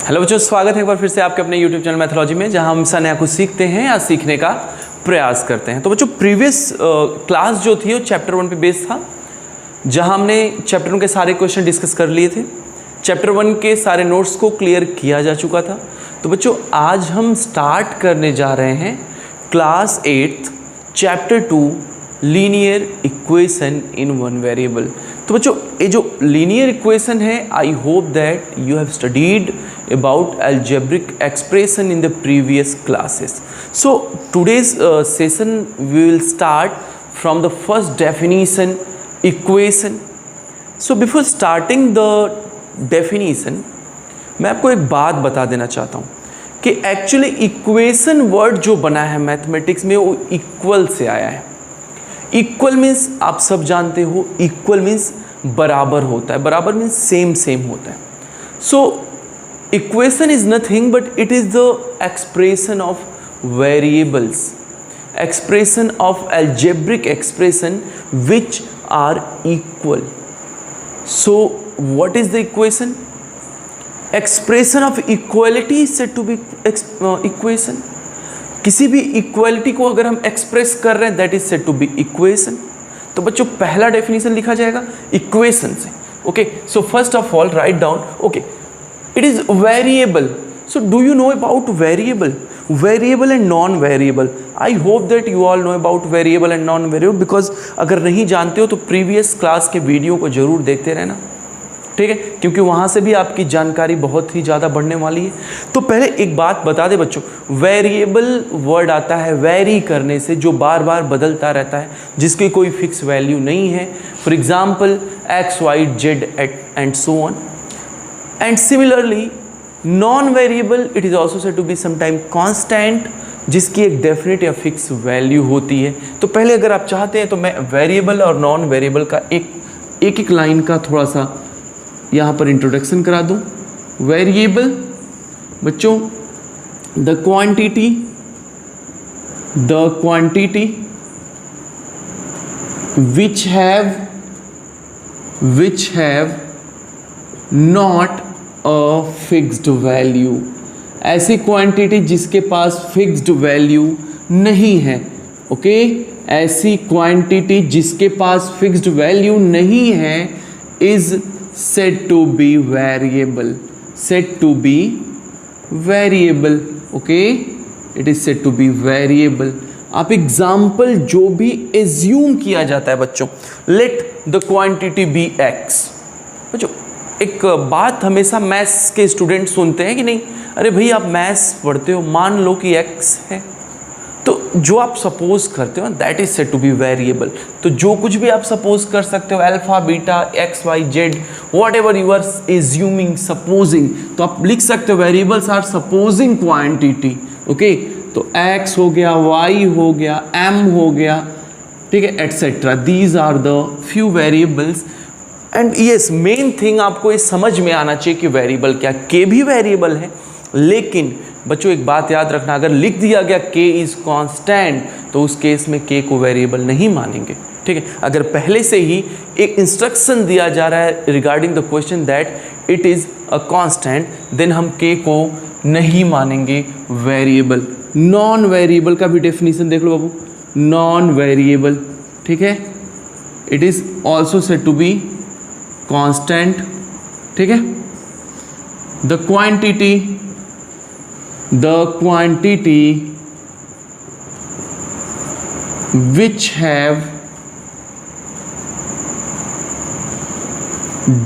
Hello बच्चों, स्वागत है एक बार फिर से आपके अपने यूट्यूब चैनल मैथोलॉजी में, जहां हम हमेशा नया कुछ सीखते हैं या सीखने का प्रयास करते हैं। तो बच्चों, प्रीवियस क्लास जो थी वो चैप्टर 1 पे बेस्ड था, जहां हमने चैप्टर 1 के सारे क्वेश्चन डिस्कस कर लिए थे। चैप्टर 1 के सारे नोट्स को क्लियर किया जा चुका था। तो बच्चों, आज हम स्टार्ट करने जा रहे हैं class 8 chapter 2 linear equation in one variable. तो बच्चों, ये जो लीनियर इक्वेशन है, I hope that you have studied about algebraic expression in the previous classes. So today's session we will start from the first definition equation. So before starting the definition, मैं आपको एक बात बता देना चाहता हूँ कि एक्चुअली इक्वेशन वर्ड जो बना है मैथमेटिक्स में वो इक्वल से आया है। इक्वल मीन्स आप सब जानते हो, इक्वल मीन्स बराबर होता है, बराबर मीन्स सेम सेम होता है। सो equation is nothing but it is the expression of variables, expression of algebraic expression which are equal. So what is the equation? Expression of equality is said to be equation. किसी भी equality को अगर हम express कर रहे हैं, that is said to be equation. तो बच्चों, पहला डेफिनेशन लिखा जाएगा इक्वेशन से। Okay, so first of all write down, okay, it is variable. So do you know about variable and non-variable? I hope that you all know about variable and non-variable, because अगर नहीं जानते हो तो previous class के video को जरूर देखते रहना, ठीक है, क्योंकि वहाँ से भी आपकी जानकारी बहुत ही ज़्यादा बढ़ने वाली है। तो पहले एक बात बता दे बच्चों, वेरिएबल वर्ड आता है वेरी करने से, जो बार बार बदलता रहता है, जिसकी कोई फिक्स वैल्यू नहीं है। For example X Y Z and so on. And similarly, non-variable it is also said to be sometime constant, जिसकी एक डेफिनेट या फिक्स वैल्यू होती है। तो पहले अगर आप चाहते हैं तो मैं वेरिएबल और नॉन वेरिएबल का एक लाइन का थोड़ा सा यहाँ पर इंट्रोडक्शन करा दूँ। वेरिएबल बच्चों, the quantity which have not a fixed value, ऐसी क्वांटिटी जिसके पास फिक्स्ड वैल्यू नहीं है। ओके, ऐसी क्वांटिटी जिसके पास फिक्स्ड वैल्यू नहीं है is said to be variable, said to be variable. Okay, it is said to be variable. आप example जो भी एज्यूम किया जाता है बच्चों, let the quantity be X. बच्चों, एक बात हमेशा मैथ्स के स्टूडेंट सुनते हैं कि नहीं, अरे भाई आप मैथ्स पढ़ते हो, मान लो कि एक्स है, तो जो आप सपोज करते हो that is said to be variable. तो जो कुछ भी आप सपोज कर सकते हो, alpha beta X Y Z, whatever you are assuming supposing, तो आप लिख सकते हो variables are supposing quantity. Okay, तो एक्स हो गया, वाई हो गया, एम हो गया, ठीक है, etcetera. These are the few variables. And yes, main thing आपको ये समझ में आना चाहिए कि वेरिएबल क्या, के भी वेरिएबल है, लेकिन बच्चों एक बात याद रखना, अगर लिख दिया गया के इज कांस्टेंट तो उस केस में के को वेरिएबल नहीं मानेंगे, ठीक है। अगर पहले से ही एक इंस्ट्रक्शन दिया जा रहा है regarding the question that it is a constant, then हम के को नहीं मानेंगे वेरिएबल। नॉन वेरिएबल का भी डेफिनेशन देख लो बाबू, नॉन वेरिएबल, ठीक है, it is also said to be constant, ठीक है। The quantity which have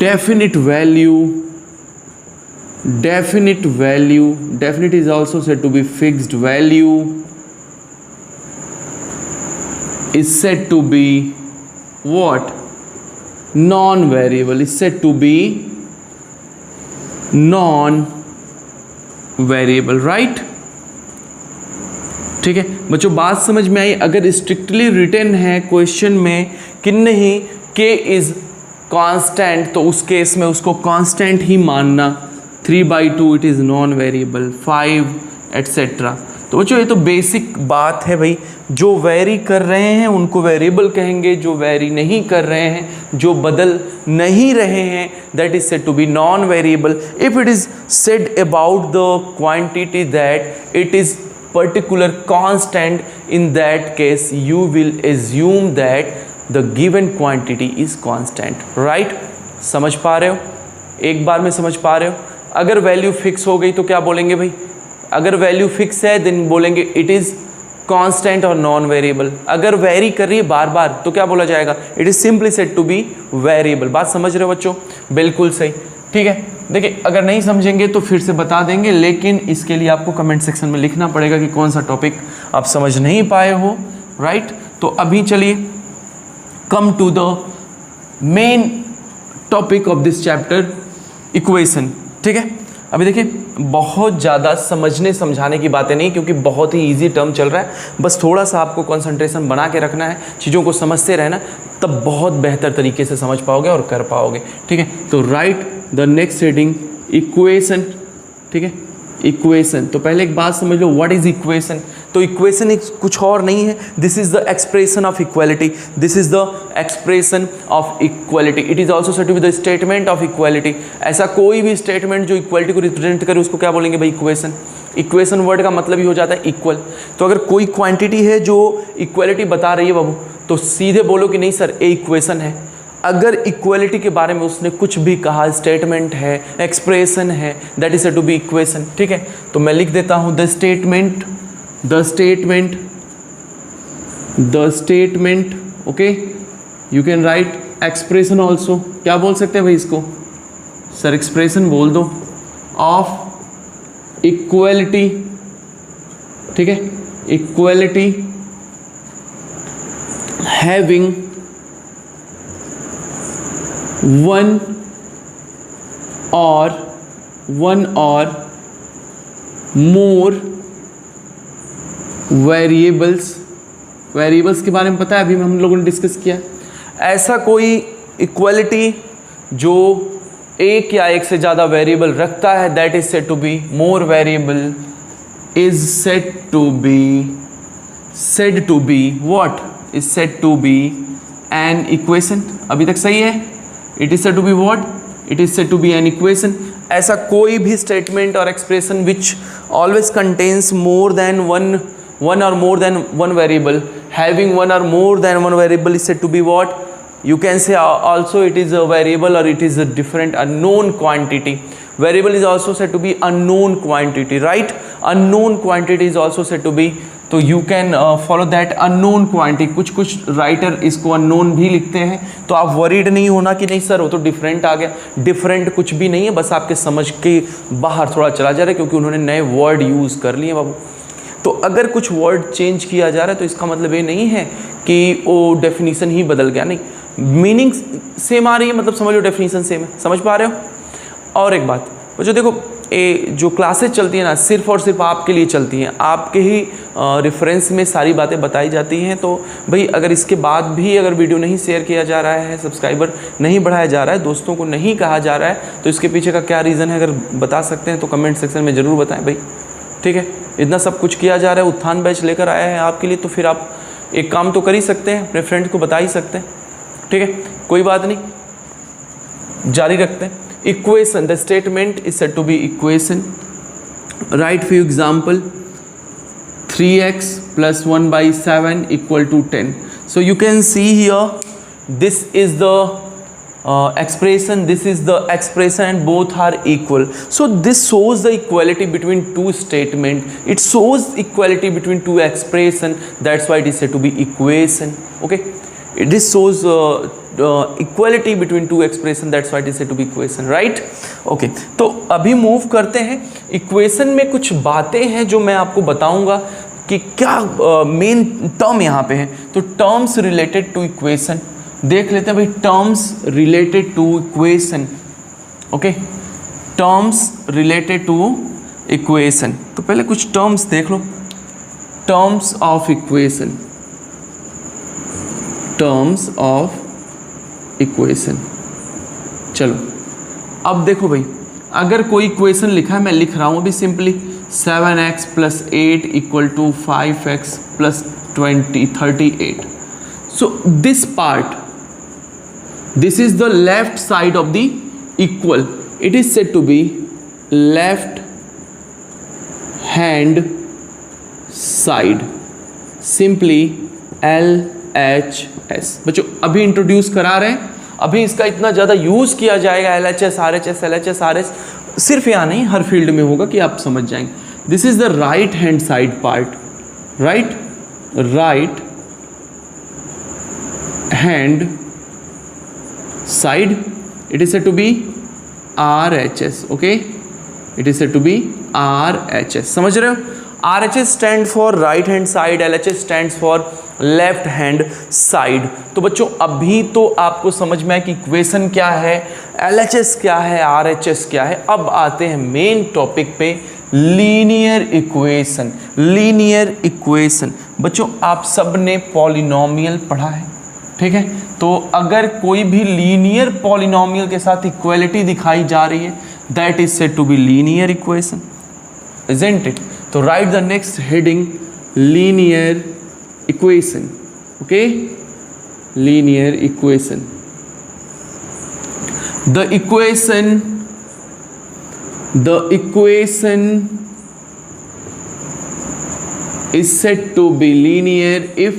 definite is also said to be fixed value, is said to be what? Non-variable, is said to be non-variable, right? ठीक है बच्चों, बात समझ में आई। अगर strictly written है क्वेश्चन में कि नहीं के इज कांस्टेंट, तो उस केस में उसको कांस्टेंट ही मानना। 3/2 it is non variable, 5 etcetera. तो बच्चों ये तो बेसिक बात है भाई, जो वेरी कर रहे हैं उनको वेरिएबल कहेंगे, जो वेरी नहीं कर रहे हैं, जो बदल नहीं रहे हैं, that is said to be non variable. If it is said about the quantity that it is particular constant, in that case you will assume that the given quantity is constant, right? समझ पा रहे हो? एक बार में समझ पा रहे हो? अगर वैल्यू फिक्स हो गई तो क्या बोलेंगे भाई? अगर वैल्यू फिक्स है देन बोलेंगे इट इज कांस्टेंट और नॉन वेरिएबल. अगर वेरी कर रही है बार बार तो क्या बोला जाएगा? It is simply said to be variable. बात समझ रहे हो बच्चों? बिल्कुल सही. ठीक है, देखिए अगर नहीं समझेंगे तो फिर से बता देंगे, लेकिन इसके लिए आपको कमेंट सेक्शन में लिखना पड़ेगा कि कौन सा टॉपिक आप समझ नहीं पाए हो, राइट? तो अभी चलिए come to the main topic of this chapter, equation. ठीक है, अभी देखिए बहुत ज़्यादा समझने समझाने की बातें नहीं, क्योंकि बहुत ही इजी टर्म चल रहा है. बस थोड़ा सा आपको कंसंट्रेशन बना के रखना है, चीज़ों को समझते रहना, तब बहुत बेहतर तरीके से समझ पाओगे और कर पाओगे. ठीक है, तो right the next heading equation. ठीक है, इक्वेशन. तो पहले एक बात समझ लो, व्हाट इज इक्वेशन? तो इक्वेशन एक कुछ और नहीं है, this is the expression of equality. This is the expression of equality. It is also said to be the statement of equality. ऐसा कोई भी स्टेटमेंट जो इक्वालिटी को रिप्रेजेंट करे उसको क्या बोलेंगे भाई? इक्वेशन. इक्वेशन वर्ड का मतलब ही हो जाता है इक्वल. तो अगर कोई क्वांटिटी है जो इक्वालिटी बता रही है बाबू, तो सीधे बोलो कि नहीं सर ये इक्वेशन है. अगर इक्वालिटी के बारे में उसने कुछ भी कहा, स्टेटमेंट है, एक्सप्रेशन है, that is said to be equation. ठीक है, तो मैं लिख देता हूं the statement, okay. You can write expression also. क्या बोल सकते हैं भाई इसको? सर एक्सप्रेशन बोल दो. Of equality. ठीक है, equality having one or more variables के बारे में पता है, अभी हम लोगों ने डिस्कस किया. ऐसा कोई इक्वालिटी जो एक या एक से ज़्यादा वेरिएबल रखता है, that is said to be more variable, is said to be what? Is said to be an equation. अभी तक सही है? It is said to be what? It is said to be an equation. ऐसा कोई भी statement और expression which always contains more than one or more than one variable, having one or more than one variable is said to be what? You can say also it is a variable or it is a different unknown quantity. Variable is also said to be unknown quantity, right? Unknown quantity is also said to be, तो you can follow that unknown quantity. कुछ writer इसको unknown भी लिखते हैं, तो आप worried नहीं होना कि नहीं सर वो तो डिफरेंट आ गया. डिफरेंट कुछ भी नहीं है, बस आपके समझ के बाहर थोड़ा चला जा रहा है, क्योंकि उन्होंने नए वर्ड यूज़ कर लिए बाबू. तो अगर कुछ वर्ड चेंज किया जा रहा है तो इसका मतलब ये नहीं है कि वो डेफिनीसन ही बदल गया, नहीं, मीनिंग सेम आ रही है, मतलब समझ लो डेफिनीसन सेम है. समझ पा रहे हो? और एक बात बच्चों देखो, ये जो क्लासेस चलती है ना, सिर्फ और सिर्फ आपके लिए चलती हैं, आपके ही रेफरेंस में सारी बातें बताई जाती हैं. तो भाई अगर इसके बाद भी अगर वीडियो नहीं शेयर किया जा रहा है, सब्सक्राइबर नहीं बढ़ाया जा रहा है, दोस्तों को नहीं कहा जा रहा है, तो इसके पीछे का क्या रीज़न है? अगर बता सकते हैं तो कमेंट सेक्शन में ज़रूर बताएं भाई. ठीक है, इतना सब कुछ किया जा रहा है, उत्थान बैच लेकर आया है आपके लिए, तो फिर आप एक काम तो कर ही सकते हैं, अपने फ्रेंड्स को बता ही सकते हैं. ठीक है, कोई बात नहीं, जारी रखते हैं. Equation, the statement is said to be equation. Write few example. 3x plus 1 by 7 equal to 10. So you can see here, this is the expression, this is the expression, and both are equal. So this shows the equality between two statement. It shows equality between two expression. That's why it is said to be equation. Okay. This shows equality between two expression, that's why it is said to be equation, right? Okay, तो अभी move करते हैं. Equation में कुछ बातें हैं जो मैं आपको बताऊंगा कि क्या मेन टर्म यहाँ पे है. तो टर्म्स रिलेटेड टू इक्वेशन देख लेते हैं भाई. Terms related to equation. Okay, terms related to equation. तो पहले कुछ टर्म्स देख लो. Terms of equation, terms of equation. चलो अब देखो भाई, अगर कोई इक्वेशन लिखा है, मैं लिख रहा हूँ अभी, 7x plus 8 equal to 5x plus 38. So this part, this is the left side of the equal. It is said to be left hand side, simply LHS. बच्चों अभी इंट्रोड्यूस करा रहे हैं, अभी इसका इतना ज़्यादा यूज़ किया जाएगा, LHS RHS LHS RS, सिर्फ यहाँ नहीं हर फील्ड में होगा कि आप समझ जाएंगे. This is the right hand side part, right hand side. It is said to be RHS. Okay, it is said to be RHS. समझ रहे हो? RHS stand for right hand side, LHS stands for left hand side. तो बच्चों अभी तो आपको समझ में आया कि इक्वेशन क्या है, LHS क्या है, RHS क्या है. अब आते हैं मेन टॉपिक पे, लीनियर इक्वेशन. लीनियर इक्वेशन बच्चों आप सब ने पॉलिनोमियल पढ़ा है, ठीक है. तो अगर कोई भी लीनियर पॉलिनोमियल के साथ इक्वलिटी दिखाई जा रही है, that is said to be linear equation, isn't it. तो right the next heading, linear equation. Okay, linear equation. The equation is said to be linear if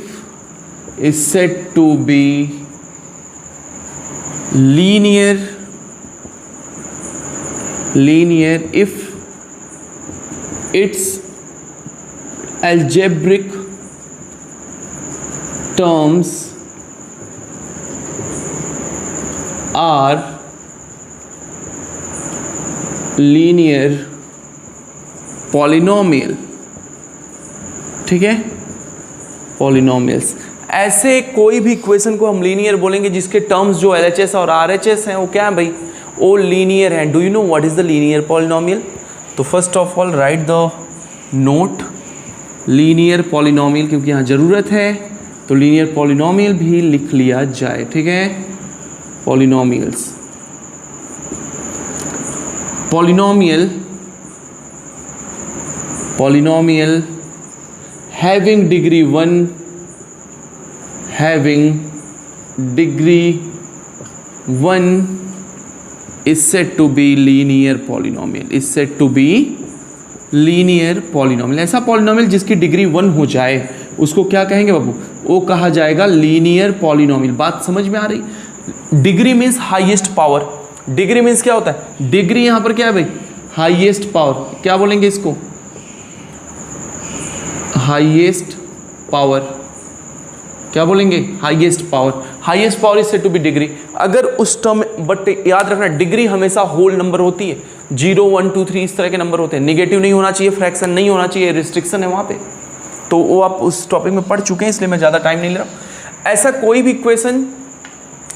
if its algebraic terms are linear polynomial. ठीक है, polynomials. ऐसे कोई भी equation को हम linear बोलेंगे जिसके टर्म्स जो LHS और RHS हैं वो क्या है भाई, वो लीनियर हैं. Do you know what is the linear polynomial? तो first of all write the note linear polynomial, क्योंकि यहाँ ज़रूरत है तो लीनियर पॉलिनोमियल भी लिख लिया जाए. ठीक है, polynomials. Polynomial having degree 1 is said to be linear polynomial. is said to be linear polynomial. ऐसा पॉलिनोमियल जिसकी डिग्री 1 हो जाए उसको क्या कहेंगे बाबू? वो कहा जाएगा लीनियर पॉलिनोमियल. बात समझ में आ रही? Degree means highest power. Degree means क्या होता है? डिग्री यहां पर क्या है भाई? Highest power. क्या बोलेंगे इसको? Highest power. क्या बोलेंगे? Highest power. Highest power is said to be degree. अगर उस टर्म, बट याद रखना डिग्री हमेशा होल नंबर होती है. 0 1 2 3 इस तरह के नंबर होते हैं. निगेटिव नहीं होना चाहिए, फ्रैक्शन नहीं होना चाहिए, रिस्ट्रिक्शन है वहाँ पे. तो वो आप उस टॉपिक में पढ़ चुके हैं, इसलिए मैं ज़्यादा टाइम नहीं ले रहा. ऐसा कोई भी इक्वेशन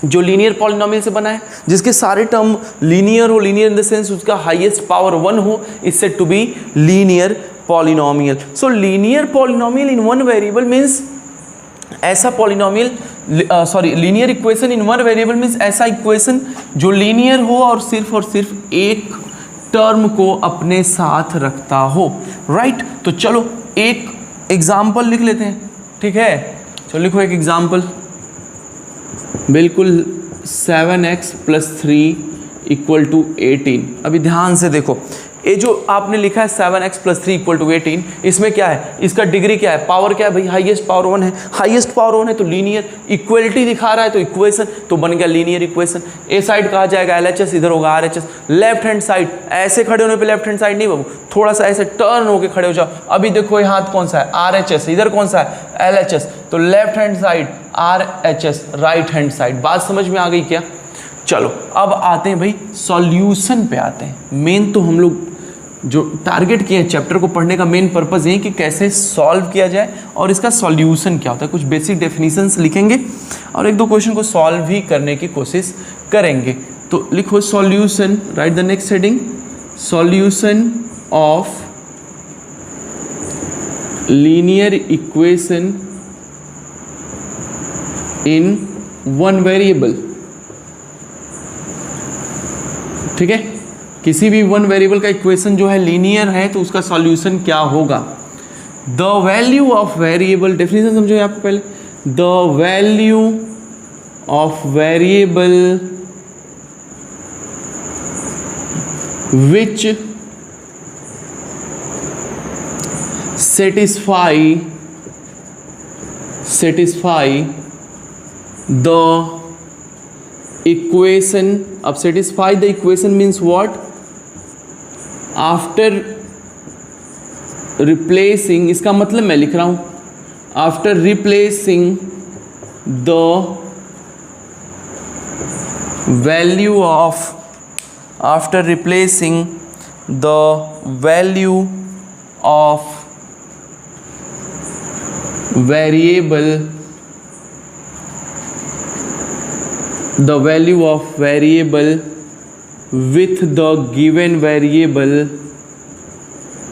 जो लीनियर पॉलिनोमियल से बना है, जिसके सारे टर्म लीनियर हो, लीनियर इन द सेंस उसका हाईएस्ट पावर 1 हो, is said to be linear polynomial. So linear polynomial in one variable means ऐसा polynomial, sorry linear equation in one variable means ऐसा इक्वेशन जो लीनियर हो और सिर्फ एक टर्म को अपने साथ रखता हो. राइट, तो चलो एक एग्जाम्पल लिख लेते हैं. ठीक है, चलो लिखो एक एग्जाम्पल. बिल्कुल 7x + 3 = 18. अभी ध्यान से देखो, ये जो आपने लिखा है 7x + 3 = 18, इसमें क्या है? इसका डिग्री क्या है? पावर क्या है भाई? हाईएस्ट पावर 1 है. हाईएस्ट पावर 1 है तो लीनियर. इक्वलिटी दिखा रहा है तो इक्वेशन, तो बन गया लीनियर इक्वेशन. ए साइड कहा जाएगा LHS, इधर होगा RHS. लेफ्ट हैंड साइड, ऐसे खड़े होने पे लेफ्ट हैंड साइड नहीं बाबू, थोड़ा सा ऐसे टर्न होके खड़े हो जाओ. अभी देखो ये हाथ कौन सा है? RHS. इधर कौन सा है? LHS. तो left hand side RHS, right hand side. बात समझ में आ गई क्या? चलो अब आते हैं भाई सॉल्यूशन पे आते हैं. मेन तो हम लोग जो टारगेट किए हैं चैप्टर को पढ़ने का मेन पर्पस ये है कि कैसे सॉल्व किया जाए और इसका सॉल्यूशन क्या होता है. कुछ बेसिक डेफिनेशंस लिखेंगे और एक दो क्वेश्चन को सॉल्व भी करने की कोशिश करेंगे. तो लिखो solution, right the next heading, solution of linear equation in one variable. ठीक है, किसी भी वन वेरिएबल का इक्वेशन जो है लीनियर है तो उसका सॉल्यूशन क्या होगा? The value of variable, definition समझो यहाँ पे पहले, the value of variable which satisfy the equation. अब satisfy the equation means what? After replacing, इसका मतलब मैं लिख रहा हूं, after replacing the value of, after replacing the value of variable, the value of variable with the given variable,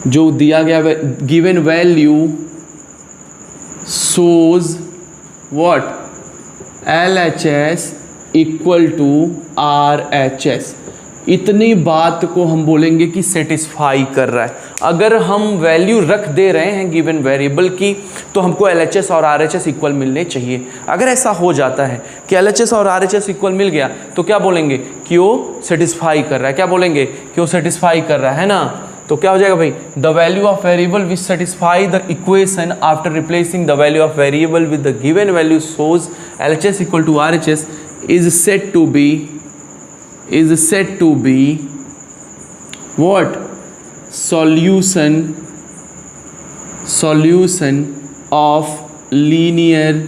जो दिया गया given value shows what? LHS equal to RHS. इतनी बात को हम बोलेंगे कि सेटिस्फाई कर रहा है। अगर हम वैल्यू रख दे रहे हैं गिवन वेरिएबल की तो हमको LHS और RHS इक्वल मिलने चाहिए। अगर ऐसा हो जाता है कि LHS और RHS इक्वल मिल गया तो क्या बोलेंगे कि वो सेटिस्फाई कर रहा है। क्या बोलेंगे कि वो सेटिस्फाई कर रहा है ना। तो क्या हो जाएगा भाई, the value of variable which satisfy the equation after replacing the value of variable with the given value shows LHS equal to RHS is said to be what? Solution of linear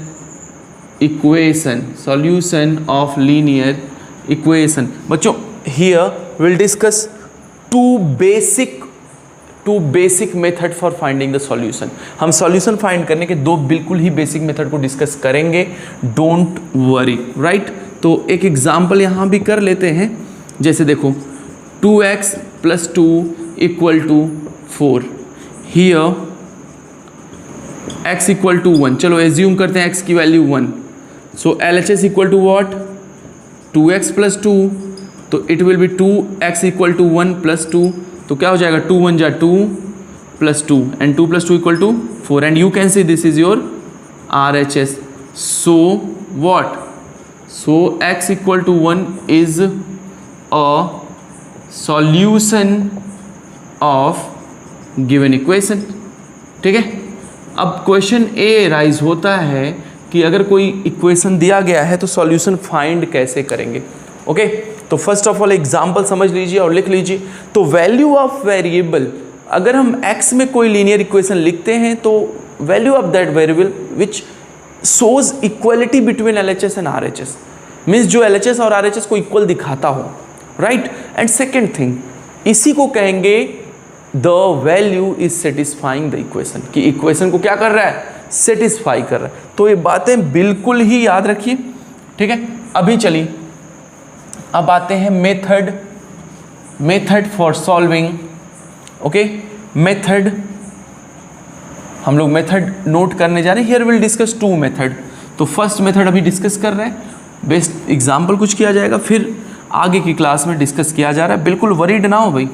equation. Solution of linear equation. बच्चों here we'll discuss two basic method for finding the solution. हम solution find करने के दो बिल्कुल ही basic method को discuss करेंगे, don't worry, right. तो एक एग्जाम्पल यहाँ भी कर लेते हैं, जैसे देखो 2x + 2 = 4, हियर x = 1, चलो एज्यूम करते हैं x की value 1, so LHS equal to what? 2x + 2, तो इट विल बी 2x = 1 + 2, तो क्या हो जाएगा 2 × 1 = 2 + 2 and 2 + 2 = 4 and you can see this is your RHS. So what? So x = 1 is a solution of given equation. ठीक है। अब question ए rise होता है कि अगर कोई इक्वेशन दिया गया है तो सॉल्यूशन फाइंड कैसे करेंगे। ओके तो फर्स्ट ऑफ ऑल एग्जांपल समझ लीजिए और लिख लीजिए। तो वैल्यू ऑफ वेरिएबल, अगर हम x में कोई लीनियर इक्वेशन लिखते हैं तो value of that variable which shows equality between LHS and RHS, means जो LHS और RHS को इक्वल दिखाता हो, राइट। एंड सेकेंड थिंग, इसी को कहेंगे the value is satisfying the equation, कि इक्वेशन को क्या कर रहा है? सेटिस्फाई कर रहा है। तो ये बातें बिल्कुल ही याद रखिए, ठीक है। अभी चलिए अब आते हैं method for solving. Okay method, हम लोग मेथड नोट करने जा रहे हैं। Here will discuss two method. तो फर्स्ट मेथड अभी डिस्कस कर रहे हैं, बेस्ट एग्जाम्पल कुछ किया जाएगा, फिर आगे की क्लास में डिस्कस किया जा रहा है। बिल्कुल वरीड ना हो भाई,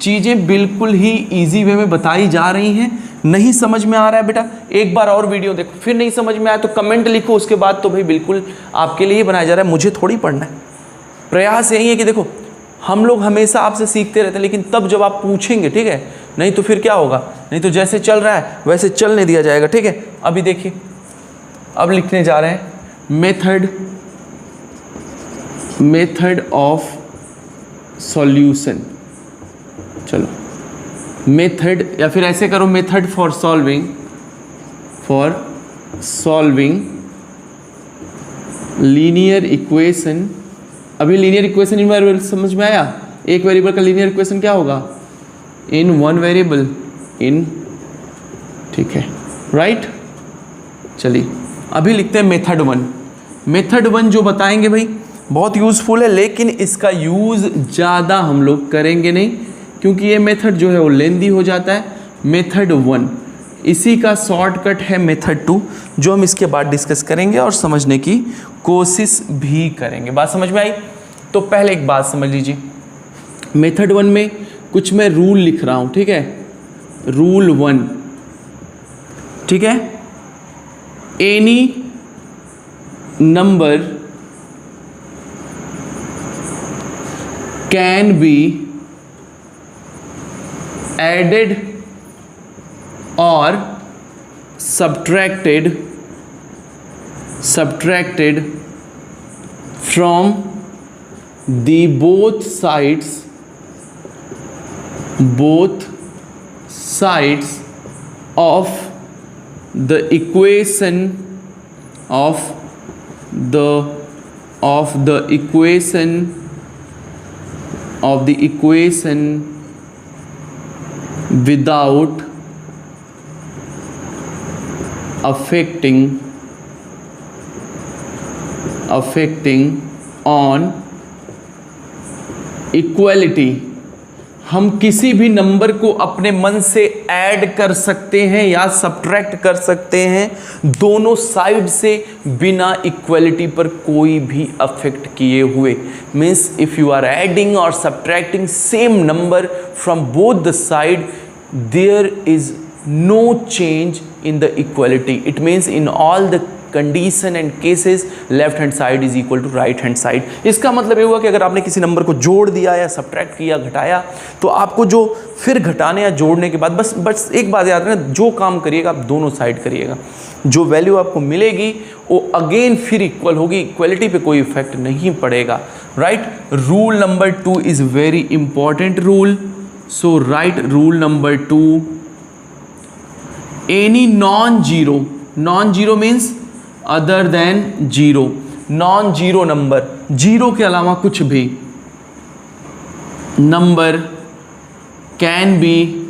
चीज़ें बिल्कुल ही ईजी वे में बताई जा रही हैं। नहीं समझ में आ रहा है बेटा, एक बार और वीडियो देखो, फिर नहीं समझ में आया तो कमेंट लिखो, उसके बाद तो भाई बिल्कुल आपके लिए ही बनाया जा रहा है, मुझे थोड़ी पढ़ना है। प्रयास यही है कि देखो हम लोग हमेशा आपसे सीखते रहते हैं, लेकिन तब जब आप पूछेंगे, ठीक है, नहीं तो फिर क्या होगा, नहीं तो जैसे चल रहा है वैसे चलने दिया जाएगा, ठीक है। अभी देखिए, अब लिखने जा रहे हैं मेथड ऑफ सॉल्यूशन। चलो मेथड, या फिर ऐसे करो, method for solving linear equation. अभी लीनियर इक्वेशन इन वेरिएबल समझ में आया? एक वेरिएबल का लीनियर इक्वेशन क्या होगा? इन वन वेरिएबल, इन, ठीक है, राइट। चलिए अभी लिखते हैं मेथड 1। मेथड 1 जो बताएंगे भाई बहुत यूज़फुल है, लेकिन इसका यूज़ ज़्यादा हम लोग करेंगे नहीं, क्योंकि ये मेथड जो है वो लेंदी हो जाता है। मेथड 1 इसी का शॉर्टकट है मेथड 2, जो हम इसके बाद डिस्कस करेंगे और समझने की कोशिश भी करेंगे। बात समझ में आई? तो पहले एक बात समझ लीजिए, मेथड 1 में कुछ मैं रूल लिख रहा हूँ, ठीक है, रूल 1, ठीक है, any number can be added और subtracted from the both sides of the equation without affecting on equality। हम किसी भी नंबर को अपने मन से ऐड कर सकते हैं या सब्ट्रैक्ट कर सकते हैं दोनों साइड से बिना इक्वलिटी पर कोई भी अफेक्ट किए हुए। Means if you are adding और subtracting same number from both the side, there is no change in the equality. It means in all the condition and cases left hand side is equal to right hand side। इसका मतलब ये हुआ कि अगर आपने किसी number को जोड़ दिया या सब्ट्रैक्ट किया, घटाया, तो आपको जो फिर घटाने या जोड़ने के बाद बस एक बात याद रखना, जो काम करिएगा आप दोनों साइड करिएगा, जो वैल्यू आपको मिलेगी वो अगेन फिर इक्वल होगी, इक्वलिटी पे कोई इफेक्ट नहीं पड़ेगा, right. Rule number 2 is very important rule, so right rule number 2, any non zero means other than zero, non zero number, zero के अलावा कुछ भी नंबर कैन बी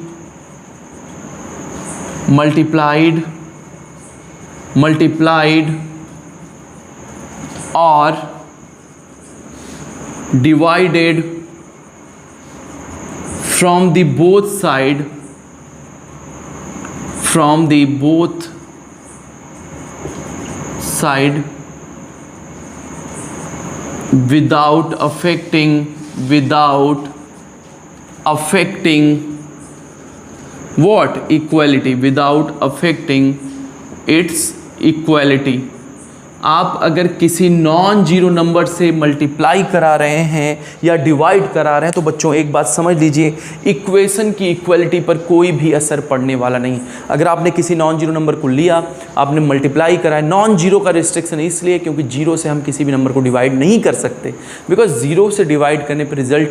मल्टीप्लाइड और divided from the both side without affecting what? Equality, without affecting its equality। आप अगर किसी non zero number से multiply करा रहे हैं या डिवाइड करा रहे हैं तो बच्चों एक बात समझ लीजिए, इक्वेशन की इक्वलिटी पर कोई भी असर पड़ने वाला नहीं। अगर आपने किसी नॉन जीरो नंबर को लिया, आपने मल्टीप्लाई करा, नॉन जीरो का रिस्ट्रिक्शन इसलिए क्योंकि जीरो से हम किसी भी नंबर को डिवाइड नहीं कर सकते, बिकॉज जीरो से डिवाइड करने पर रिजल्ट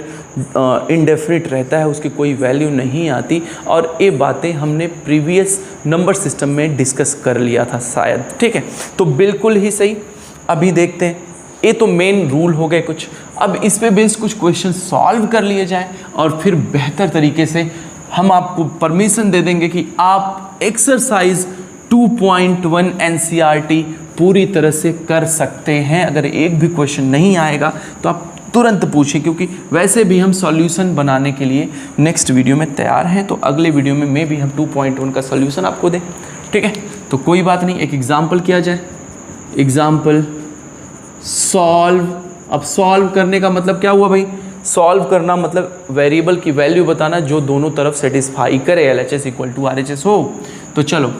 इनडेफिनिट रहता है, उसकी कोई वैल्यू नहीं आती। और ये बातें हमने प्रीवियस नंबर सिस्टम में डिस्कस कर लिया था शायद, ठीक है, तो बिल्कुल ही सही। अभी देखते हैं, ये तो मेन रूल हो गए कुछ, अब इस पे बेस्ड कुछ क्वेश्चन सॉल्व कर लिए जाएं और फिर बेहतर तरीके से हम आपको परमिशन दे देंगे कि आप एक्सरसाइज 2.1 NCERT पूरी तरह से कर सकते हैं। अगर एक भी क्वेश्चन नहीं आएगा तो आप तुरंत पूछें, क्योंकि वैसे भी हम सॉल्यूशन बनाने के लिए नेक्स्ट वीडियो में तैयार हैं, तो अगले वीडियो में भी हम 2.1 का सॉल्यूशन आपको दें, ठीक है। तो कोई बात नहीं, एक एग्जाम्पल किया जाए, एग्जाम्पल सॉल्व। अब सॉल्व करने का मतलब क्या हुआ भाई? सॉल्व करना मतलब वेरिएबल की वैल्यू बताना जो दोनों तरफ सेटिस्फाई करे, LHS इक्वल टू RHS हो। तो चलो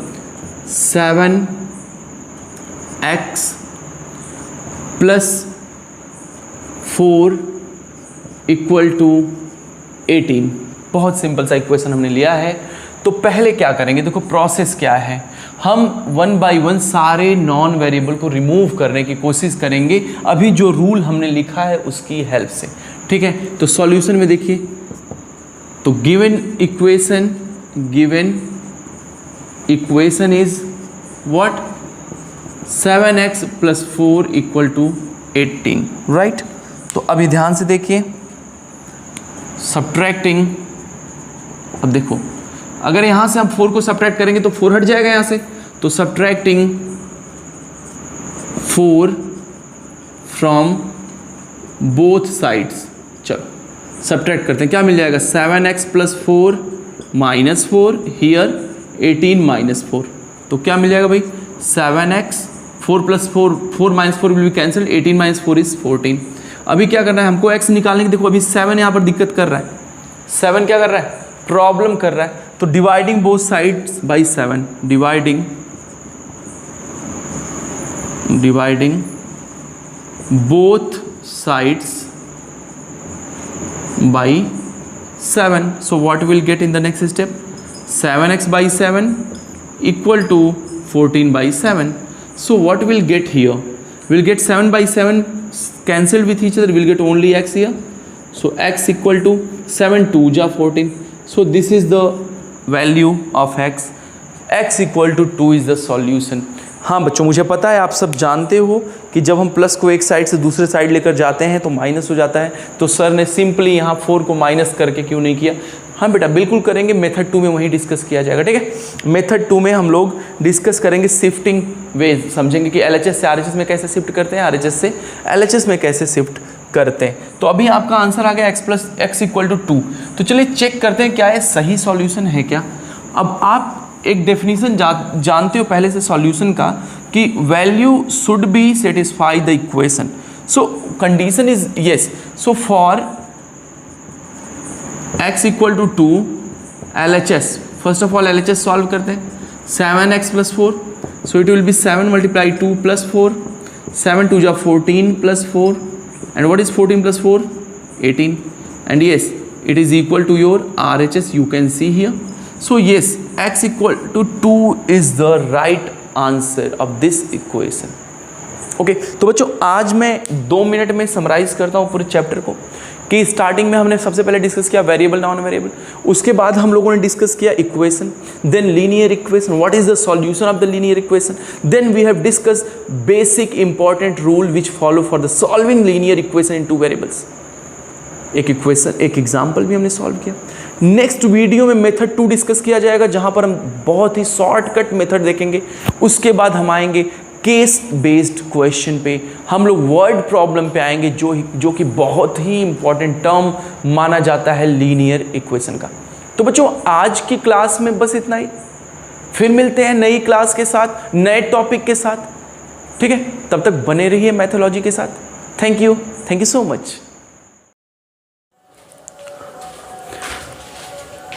7x प्लस 4 इक्वल टू 18, बहुत सिंपल सा इक्वेशन हमने लिया है। तो पहले क्या करेंगे, देखो प्रोसेस क्या है, हम 1 बाय 1 सारे नॉन वेरिएबल को रिमूव करने की कोशिश करेंगे अभी जो रूल हमने लिखा है उसकी हेल्प से, ठीक है। तो सॉल्यूशन में देखिए, तो given equation is what? 7x plus 4 equal to 18, right. तो अभी ध्यान से देखिए, सब्ट्रैक्टिंग, अब देखो अगर यहाँ से हम 4 को सब्ट्रैक्ट करेंगे तो 4 हट जाएगा यहाँ से, तो सब्ट्रैक्टिंग 4 फ्रॉम बोथ साइड्स, चलो सब्ट्रैक्ट करते हैं, क्या मिल जाएगा? 7x plus 4 minus 4 here 18 minus 4, तो क्या मिल जाएगा भाई? 7x 4 plus 4 4 minus 4 will be cancel, 18 minus 4 is 14। अभी क्या करना है हमको x निकालने की, देखो अभी 7 यहाँ पर दिक्कत कर रहा है, 7 क्या कर रहा है, प्रॉब्लम कर रहा है, तो dividing both sides by 7, dividing both sides by 7. So what we will get in the next step, 7x by 7 equal to 14 by 7. So what we will get here, we will get 7 by 7 cancelled with each other, we will get only x here. So x equal to 7 2 ja 14. So this is the value of x, x equal to 2 is the solution. हाँ बच्चों, मुझे पता है आप सब जानते हो कि जब हम प्लस को एक साइड से दूसरे साइड लेकर जाते हैं तो माइनस हो जाता है, तो सर ने सिंपली यहाँ 4 को माइनस करके क्यों नहीं किया। हाँ बेटा बिल्कुल करेंगे, मेथड 2 में वही डिस्कस किया जाएगा, ठीक है। मेथड 2 में हम लोग डिस्कस करेंगे शिफ्टिंग वेज, समझेंगे कि LHS से RHS में कैसे शिफ्ट करते हैं, RHS से LHS में कैसे शिफ्ट करते हैं। तो अभी आपका आंसर आ गया x इक्वल टू 2। तो चलिए चेक करते हैं क्या ये सही सॉल्यूशन है क्या। अब आप एक डेफिनेशन जानते हो पहले से सॉल्यूशन का कि value should be satisfy the equation. So condition is yes, so for x equal to 2 LHS, first of all LHS solve करते हैं, 7x plus 4, so it will be 7 multiply 2 plus 4, 7 2 जा 14 plus 4, and what is 14 plus 4, 18, and yes it is equal to your RHS, you can see here. So yes, x equal to 2 is the right answer of this equation. Okay तो बच्चों आज मैं 2 minute में summarise करता हूँ पूरे chapter को कि स्टार्टिंग में हमने सबसे पहले डिस्कस किया वेरिएबल नॉन वेरिएबल, उसके बाद हम लोगों ने डिस्कस किया equation, then linear equation, what is the solution of the linear equation, then we have discuss basic important rule which follow for the solving linear equation in 2 variables. एक equation, एक example भी हमने solve किया। Next video में method 2 discuss किया जाएगा जहां पर हम बहुत ही शॉर्टकट मेथड देखेंगे। उसके बाद हम आएंगे केस बेस्ड क्वेश्चन पे, हम लोग वर्ड प्रॉब्लम पे आएंगे जो कि बहुत ही इंपॉर्टेंट टर्म माना जाता है लीनियर इक्वेशन का। तो बच्चों आज की क्लास में बस इतना ही, फिर मिलते हैं नई क्लास के साथ, नए टॉपिक के साथ, ठीक है। तब तक बने रहिए मैथोलॉजी के साथ। Thank you so much.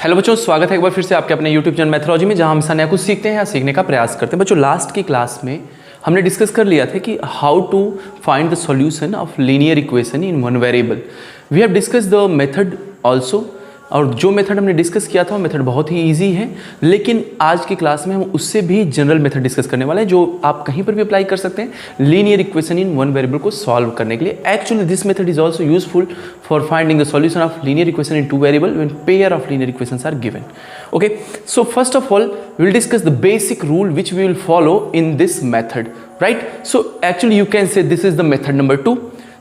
Hello बच्चों, स्वागत है एक बार फिर से आपके अपने यूट्यूब चैनल मैथोलॉजी में, जहां हम नया कुछ सीखते हैं या सीखने का प्रयास करते हैं। बच्चों लास्ट की क्लास में हमने डिस्कस कर लिया था कि how to find the solution of linear equation in one variable. We have discuss the method also, और जो मेथड हमने डिस्कस किया था वो मेथड बहुत ही इजी है, लेकिन आज की क्लास में हम उससे भी जनरल मेथड डिस्कस करने वाले हैं जो आप कहीं पर भी अप्लाई कर सकते हैं linear equation in one variable को सॉल्व करने के लिए। Actually this method is also useful for finding the solution of linear equation in 2 variable when pair of linear equations are given. Okay, so first of all we will discuss the basic rule which we will follow in this method, right. So actually you can say this is the method number 2.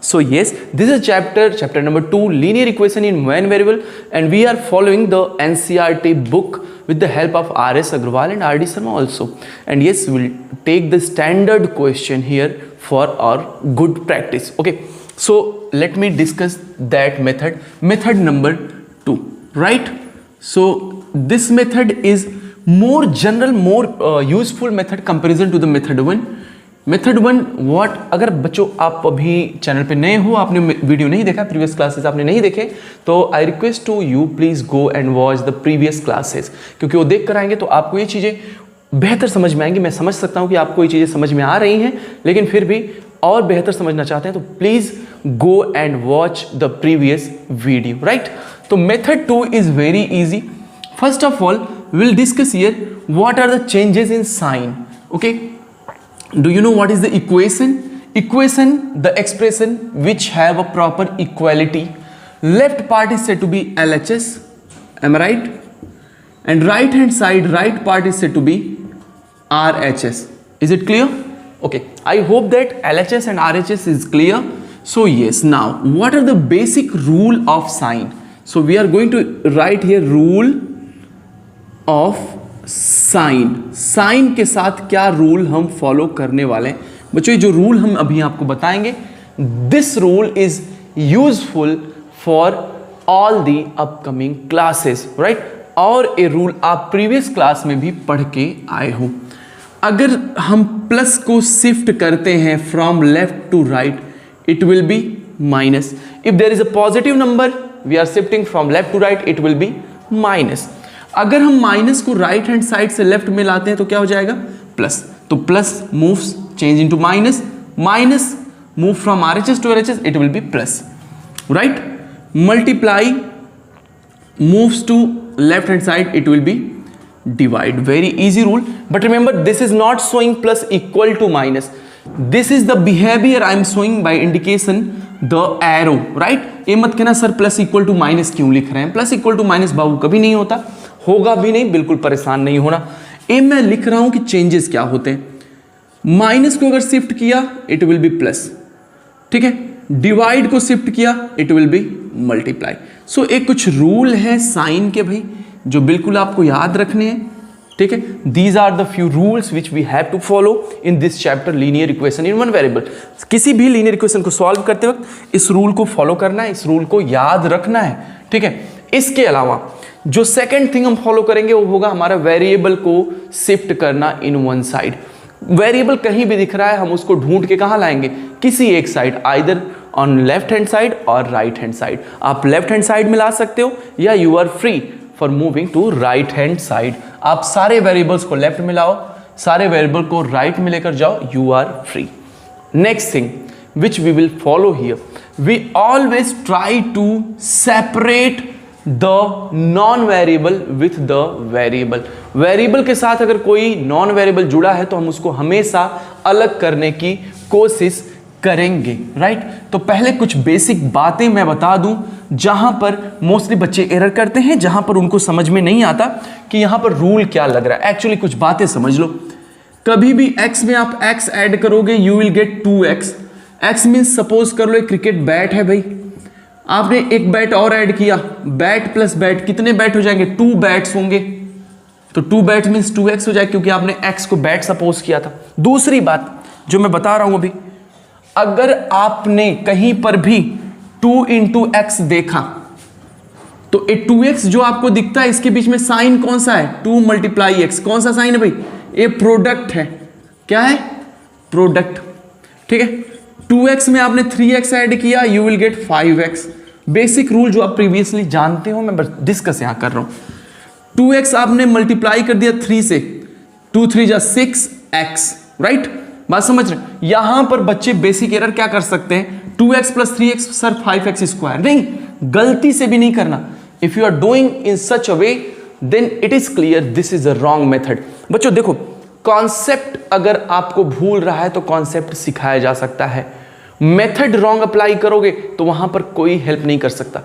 So yes, this is chapter number 2, linear equation in one variable, and we are following the NCERT book with the help of R.S. Agrawal and R.D. Sharma also. And yes, we'll take the standard question here for our good practice. Okay, so let me discuss that method. Method number 2, right? So this method is more general, more useful method comparison to the method 1. Method 1 what, अगर बच्चों आप अभी channel पे नए हो, आपने video नहीं देखा, प्रीवियस क्लासेस आपने नहीं देखे, तो I request to you please go and watch the previous classes, क्योंकि वो देख कर आएंगे तो आपको ये चीज़ें बेहतर समझ में आएंगी। मैं समझ सकता हूँ कि आपको ये चीज़ें समझ में आ रही हैं, लेकिन फिर भी और बेहतर समझना चाहते हैं तो please go and watch the previous video, right. तो method 2 is very easy. First of all will discuss here what are the changes in sign. Okay, do you know what is the equation? Equation, the expression which have a proper equality. Left part is said to be LHS, am I right? And right hand side, right part is said to be RHS. Is it clear? Okay, I hope that LHS and RHS is clear. So yes, now what are the basic rule of sine? So we are going to write here rule of sign. Sign के साथ क्या rule हम follow करने वाले हैं बच्चों, ये जो रूल हम अभी आपको बताएंगे, this rule is useful for all the upcoming classes, right. और ये रूल आप प्रीवियस क्लास में भी पढ़ के आए हो। अगर हम प्लस को शिफ्ट करते हैं from left to right, it will be minus. If there is a positive number we are shifting from left to right, it will be minus. अगर हम माइनस को राइट हैंड साइड से left में लाते हैं तो क्या हो जाएगा? प्लस. तो plus moves change into minus, minus move from RHS to LHS, it will be plus, right? Multiply moves to left hand side, it will be divide. Very easy rule, but remember this is not showing plus equal to minus. This is the behavior I am showing by indication the arrow, right? ये मत कहना sir plus equal to minus क्यों लिख रहे हैं. Plus equal to minus बाबू कभी नहीं होता, होगा भी नहीं, बिल्कुल परेशान नहीं होना. ये मैं लिख रहा हूं कि चेंजेस क्या होते हैं. माइनस को अगर शिफ्ट किया इट विल बी प्लस, ठीक है. डिवाइड को शिफ्ट किया इट विल बी मल्टीप्लाई. सो एक कुछ रूल है साइन के भाई जो बिल्कुल आपको याद रखने हैं, ठीक है. These are the few rules which we have to follow in this chapter linear equation in one variable. किसी भी लीनियर इक्वेशन को सॉल्व करते वक्त इस रूल को फॉलो करना है, इस रूल को याद रखना है, ठीक है. इसके अलावा जो सेकेंड थिंग हम फॉलो करेंगे वो होगा हमारा वेरिएबल को शिफ्ट करना इन वन साइड. वेरिएबल कहीं भी दिख रहा है हम उसको ढूंढ के कहाँ लाएंगे? किसी एक side, either on left hand side और राइट हैंड साइड. आप लेफ्ट हैंड साइड में ला सकते हो या you are free for moving to right hand side. आप सारे वेरिएबल्स को लेफ्ट में लाओ, सारे वेरिएबल को राइट में लेकर जाओ, you are free. Next thing which we will follow here, we always try to separate the non variable with the variable. Variable के साथ अगर कोई नॉन वेरिएबल जुड़ा है तो हम उसको हमेशा अलग करने की कोशिश करेंगे, राइट. तो पहले कुछ बेसिक बातें मैं बता दूं जहां पर मोस्टली बच्चे एरर करते हैं, जहां पर उनको समझ में नहीं आता कि यहां पर रूल क्या लग रहा है. एक्चुअली कुछ बातें समझ लो. कभी भी x में आप x ऐड करोगे you will gate 2x. x means suppose कर लो एक क्रिकेट बैट है भाई, आपने एक बैट और ऐड किया, बैट प्लस बैट कितने बैट हो जाएंगे? 2 बैट्स होंगे. तो 2 बैट मीन्स 2x हो जाएगा क्योंकि आपने x को बैट सपोज किया था. दूसरी बात जो मैं बता रहा हूं अभी, अगर आपने कहीं पर भी 2 into x देखा तो ये 2x जो आपको दिखता है इसके बीच में साइन कौन सा है? 2 multiply x. कौन सा साइन है भाई? ये प्रोडक्ट है. क्या है? प्रोडक्ट, ठीक है. 2x में आपने 3x ऐड किया you will gate 5x. Basic rule जो आप प्रीवियसली जानते हो, मैं बस डिस्कस यहां कर रहा हूं. 2x आपने मल्टीप्लाई कर दिया 3 से, 2 3 जा 6x, राइट. बात समझ रहे? यहां पर बच्चे बेसिक एरर क्या कर सकते हैं? 2x plus 3x sir 5x square. नहीं, गलती से भी नहीं करना. If you are doing in such a way then it is clear this is a wrong method. बच्चों देखो, कॉन्सेप्ट अगर आपको भूल रहा है तो कॉन्सेप्ट सिखाया जा सकता है. मेथड रॉन्ग अप्लाई करोगे तो वहां पर कोई हेल्प नहीं कर सकता.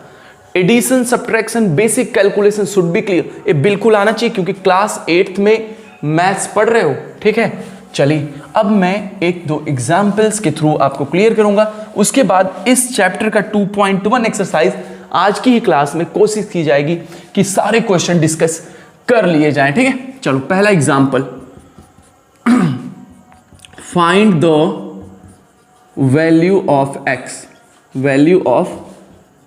Addition, subtraction, basic calculation should be clear. ये बिल्कुल आना चाहिए क्योंकि क्लास 8th में मैथ्स पढ़ रहे हो, ठीक है. चलिए अब मैं 1-2 एग्जाम्पल्स के थ्रू आपको क्लियर करूंगा. उसके बाद इस चैप्टर का 2.1 एक्सरसाइज आज की ही क्लास में कोशिश की जाएगी कि सारे क्वेश्चन डिस्कस कर लिए जाएं, ठीक है. चलो पहला example, find the value of x. Value of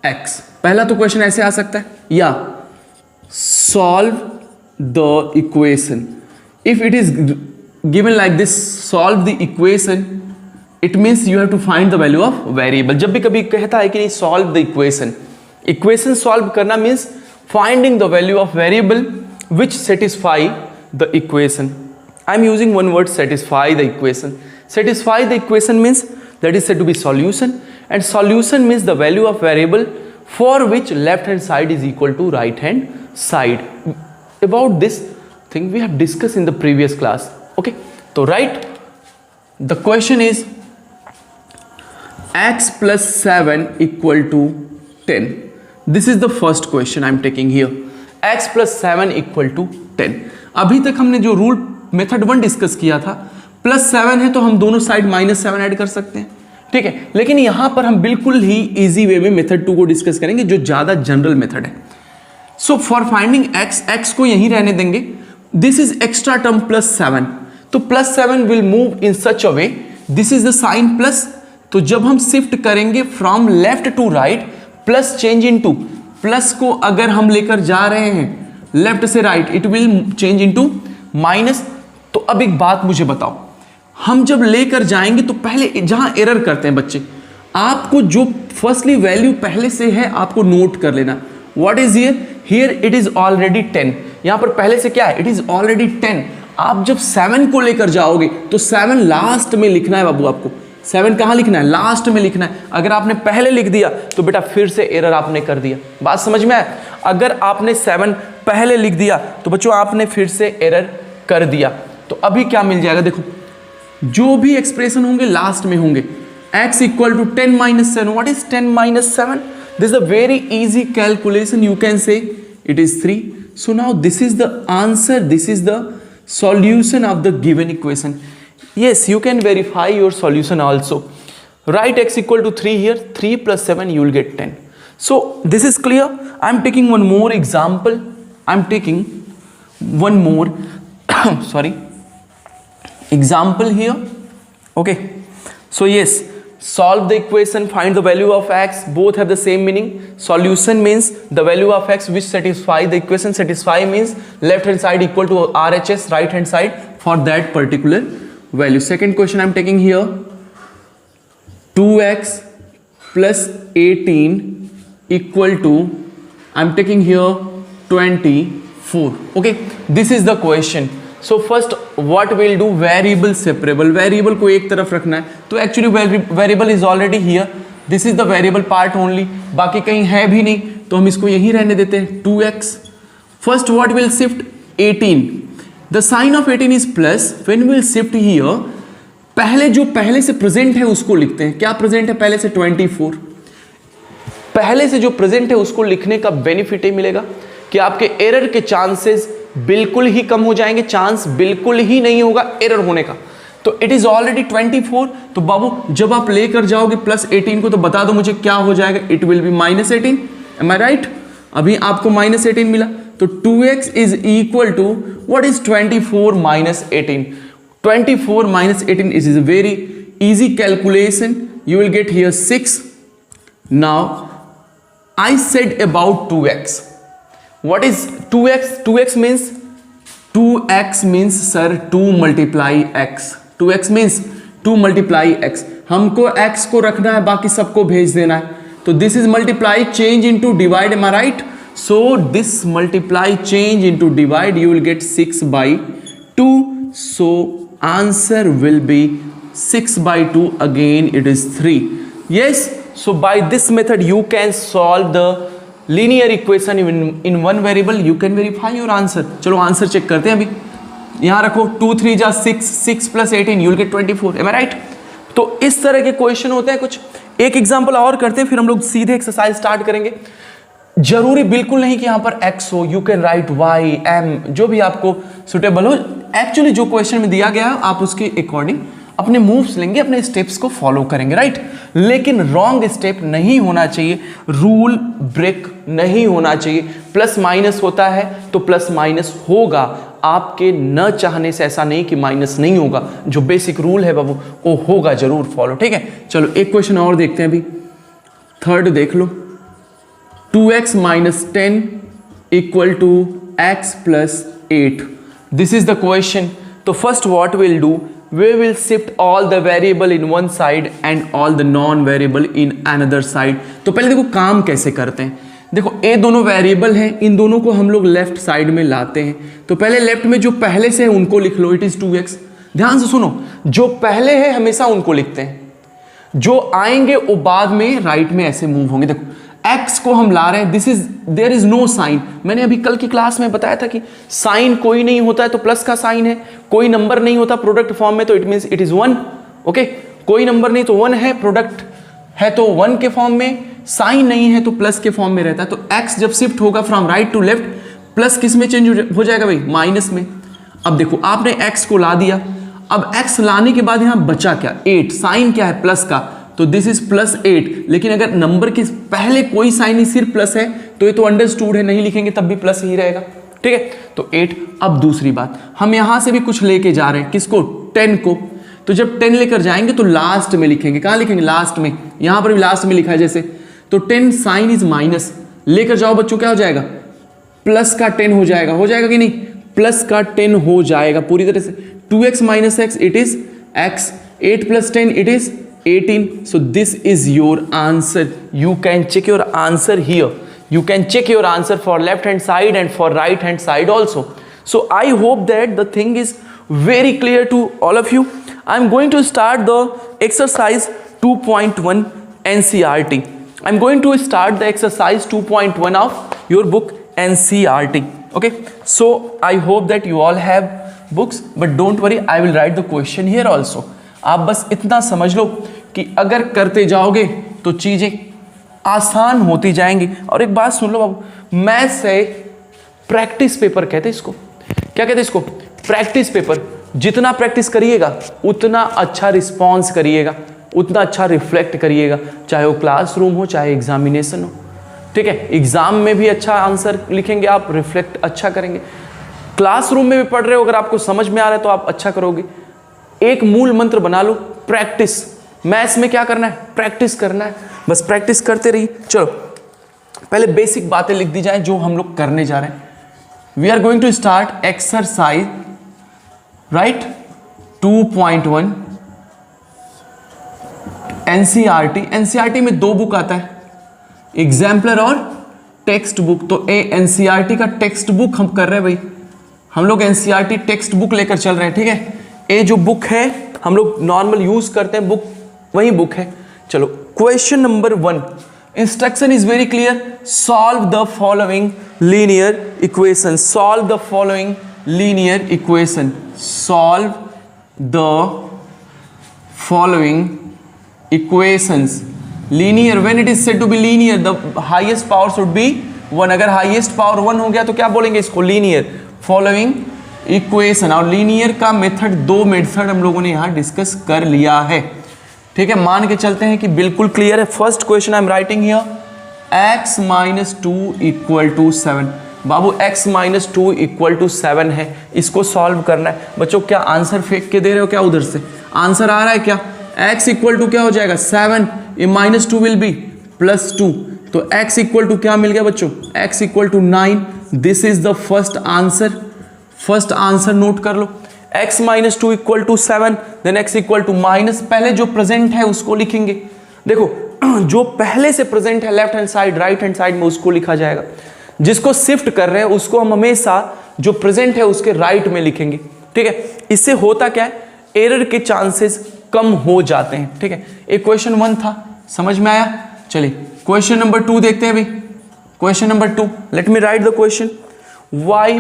x. पहला तो क्वेश्चन ऐसे आ सकता है, या solve the equation. If it is given like this, solve the equation, it means you have to find the value of variable. जब भी कभी कहता है कि नहीं solve the equation, equation solve करना means finding the value of variable which satisfy the equation. I am using one word, satisfy the equation. Satisfy the equation means that is said to be solution, and solution means the value of variable for which left hand side is equal to right hand side. About this thing we have discussed in the previous class. Okay, so right, the question is x plus 7 equal to 10. This is the first question I am taking here. x plus 7 equal to 10. अभी तक हमने जो rule method 1 discuss किया था, +7 है तो हम दोनों साइड -7 ऐड कर सकते हैं, ठीक है. लेकिन यहां पर हम बिल्कुल ही इजी वे में मेथड 2 को डिस्कस करेंगे जो ज्यादा जनरल मेथड है. सो फॉर फाइंडिंग x को यहीं रहने देंगे. This is extra term +7. तो +7 will move in such a way, this is the sign plus. तो जब हम शिफ्ट करेंगे from left to right, plus change into, plus को अगर हम लेकर जा रहे हैं लेफ्ट से right, it will change into minus. तो अब एक बात मुझे बताओ, हम जब लेकर जाएंगे तो पहले जहां एरर करते हैं बच्चे, आपको जो फर्स्टली वैल्यू पहले से है आपको नोट कर लेना। What is here it is already 10। यहां पर पहले से क्या है, इट इज ऑलरेडी 10। आप जब 7 को लेकर जाओगे तो 7 लास्ट में लिखना है बाबू, आपको 7 कहां लिखना है, लास्ट में लिखना है। अगर आपने पहले लिख दिया तो बेटा फिर से एरर आपने कर दिया। बात समझ में आए, अगर आपने 7 पहले लिख दिया तो बच्चों आपने फिर से एरर कर दिया। तो अभी क्या मिल जाएगा, देखो जो भी एक्सप्रेशन होंगे लास्ट में होंगे। x equal to 10 minus 7, what is 10 minus 7? This is a very easy calculation, you can say it is 3। So now this is the answer, this is the solution of the given equation. Yes, you can verify your solution also. Write x equal to 3 here, 3 plus 7 you will get 10. So this is clear. I am taking one more example. I am taking one more sorry example here. Okay, so yes, solve the equation, find the value of x, both have the same meaning. Solution means the value of x which satisfy the equation. Satisfy means left hand side equal to RHS, right hand side for that particular value. Second question I am taking here, 2x plus 18 equal to, I am taking here 24. Okay, this is the question. So first what we'll do, variable separable, variable को एक तरफ रखना है। तो actually variable is already here, this is the variable part only, बाकी कहीं है भी नहीं तो हम इसको यहीं रहने देते हैं 2x। first what will shift 18, the sign of 18 is plus, when will shift here, पहले जो पहले से प्रेजेंट है उसको लिखते हैं। क्या प्रेजेंट है पहले से, 24। पहले से जो प्रेजेंट है उसको लिखने का बेनिफिट ये मिलेगा कि आपके एरर के चांसेस बिल्कुल ही कम हो जाएंगे, चांस बिल्कुल ही नहीं होगा एरर होने का। तो इट इज ऑलरेडी 24। तो बाबू जब आप लेकर जाओगे प्लस 18 को तो बता दो मुझे क्या हो जाएगा, it will be minus 18। Am I right? अभी आपको माइनस 18 मिला तो 2x is equal to what is 24 minus 18। 24 minus 18 is a very easy calculation, you will get here 6। Now I said about 2x, what is 2x? 2x means 2x means sir 2 multiply x, 2x means 2 multiply x। हमको x को रखना है, बाकी सबको भेज देना है। तो this is multiply change into divide, am I right? So this multiply change into divide, you will get 6 by 2, so answer will be 6 by 2, again it is 3। yes, so by this method you can solve the linear equation in one variable, you can verify your answer। चलो answer check करते हैं। अभी यहाँ रखो 2 3 जा 6, 6 plus 18 you will get 24, am I right? तो इस तरह के क्वेश्चन होते हैं कुछ। एक एग्जांपल और करते हैं फिर हम लोग सीधे एक्सरसाइज स्टार्ट करेंगे। जरूरी बिल्कुल नहीं कि यहाँ पर x हो, you can right y, m, जो भी आपको सुटेबल हो। एक्चुअली जो क्वेश्चन में दिया गया है आप उसके अकॉर्डिंग अपने मूव्स लेंगे, अपने स्टेप्स को फॉलो करेंगे, राइट? लेकिन रॉन्ग स्टेप नहीं होना चाहिए, रूल ब्रेक नहीं होना चाहिए। प्लस माइनस होता है तो प्लस माइनस होगा, आपके न चाहने से ऐसा नहीं कि माइनस नहीं होगा। जो बेसिक रूल है बाबू वो होगा जरूर फॉलो, ठीक है? चलो एक क्वेश्चन और देखते हैं। अभी थर्ड देख लो, 2x minus 10 equal to x plus 8, this is the question. तो first what will do, we will shift all the variable in one side and all the non variable in another side। तो पहले देखो काम कैसे करते हैं। देखो ये दोनों वेरिएबल हैं, इन दोनों को हम लोग लेफ्ट साइड में लाते हैं। तो पहले लेफ्ट में जो पहले से है उनको लिख लो, इट इज 2x। ध्यान से सुनो, जो पहले है हमेशा उनको लिखते हैं, जो आएंगे वो बाद में राइट में ऐसे मूव होंगे। देखो x को हम ला रहे हैं, this is there is no sign. मैंने अभी कल की क्लास में बताया था कि साइन कोई नहीं होता है तो प्लस का साइन है, कोई नंबर नहीं होता प्रोडक्ट फॉर्म में तो it means it is 1। Okay, कोई नंबर नहीं तो 1 है, प्रोडक्ट है तो 1 के फॉर्म में, साइन नहीं है तो प्लस के फॉर्म में रहता है। तो x जब शिफ्ट होगा from right to left, plus किस में चेंज हो जाएगा भाई, माइनस में। अब देखो आपने x को ला दिया, अब x लाने के बाद यहां बचा क्या, 8। साइन क्या है, प्लस का, तो दिस इज प्लस 8। लेकिन अगर नंबर के पहले कोई साइन ही सिर्फ प्लस है तो ये तो अंडरस्टूड है, नहीं लिखेंगे तब भी प्लस ही रहेगा, ठीक है? तो 8। अब दूसरी बात, हम यहां से भी कुछ लेके जा रहे हैं, किसको, 10 को। तो जब 10 लेकर जाएंगे तो लास्ट में लिखेंगे। कहां लिखेंगे, लास्ट में। यहां पर भी लास्ट में लिखा है जैसे, तो 10 साइन इज माइनस, लेकर जाओ बच्चों, क्या हो जाएगा, प्लस का 10 हो जाएगा कि नहीं, प्लस का 10 हो जाएगा पूरी तरह से। 2x minus x it is x, 8 plus 10 it is 18. So this is your answer. You can check your answer here. You can check your answer for left hand side and for right hand side also. So I hope that the thing is very clear to all of you. I'm going to start the exercise 2.1 NCERT. I'm going to start the exercise 2.1 of your book NCERT. Okay, so I hope that you all have books, but don't worry, I will write the question here also. आप बस इतना समझ लो कि अगर करते जाओगे तो चीजें आसान होती जाएंगी। और एक बात सुन लो बाबू, मैथ्स है प्रैक्टिस पेपर कहते हैं इसको। क्या कहते हैं इसको? Practice paper. जितना प्रैक्टिस करिएगा उतना अच्छा रिस्पॉन्स करिएगा, उतना अच्छा रिफ्लेक्ट करिएगा, चाहे वो क्लासरूम हो चाहे एग्जामिनेशन हो। ठीक है, एग्जाम में भी अच्छा आंसर लिखेंगे आप, रिफ्लेक्ट अच्छा करेंगे। क्लासरूम में भी पढ़ रहे हो, अगर आपको समझ में आ रहा है तो आप अच्छा करोगे। एक मूल मंत्र बना लो, प्रैक्टिस। मैथ्स में क्या करना है? प्रैक्टिस करना है, बस प्रैक्टिस करते रहिए। चलो पहले बेसिक बातें लिख दी जाए जो हम लोग करने जा रहे हैं। We are going to start exercise right 2.1 NCERT. NCERT में दो बुक आता है, एग्जाम्पलर और टेक्स्ट बुक। तो ए एनसीईआरटी का टेक्स्ट बुक हम कर रहे हैं भाई, हम लोग एनसीईआरटी टेक्स्ट बुक लेकर चल रहे हैं। ठीक है, ए जो बुक है हम लोग नॉर्मल यूज करते हैं बुक, वही बुक है। चलो question number 1, instruction is very clear, solve the following linear equation. Solve the following linear equation. Solve the following equations. Linear, when it is said to be linear, the highest power should be 1. अगर highest power 1 हो गया तो क्या बोलेंगे इसको? linear. Following equation। और linear का method, दो मेथड हम लोगों ने यहाँ डिस्कस कर लिया है। ठीक है, मान के चलते हैं कि बिल्कुल क्लियर है। First question I am writing here, x minus 2 equal to 7। बाबू x माइनस 2 इक्वल टू 7 है, इसको सॉल्व करना है। बच्चों क्या आंसर फेंक के दे रहे हो क्या? उधर से आंसर आ रहा है क्या? x इक्वल टू क्या हो जाएगा? 7, ए माइनस 2 विल बी प्लस 2। तो x इक्वल टू क्या मिल गया बच्चों? x equal to 9। This is the first answer. First answer note कर लो, x minus 2 equal to 7, then x equal to minus, पहले जो प्रेजेंट है उसको लिखेंगे। देखो जो पहले से प्रेजेंट है left hand side right hand side में उसको लिखा जाएगा, जिसको शिफ्ट कर रहे हैं उसको हम हमेशा जो प्रेजेंट है उसके राइट में लिखेंगे। ठीक है, इससे होता क्या है? एरर के चांसेस कम हो जाते हैं। ठीक है, एक क्वेश्चन 1 था, समझ में आया? चलिए क्वेश्चन नंबर 2 देखते हैं अभी। Question number 2, let me write the question. y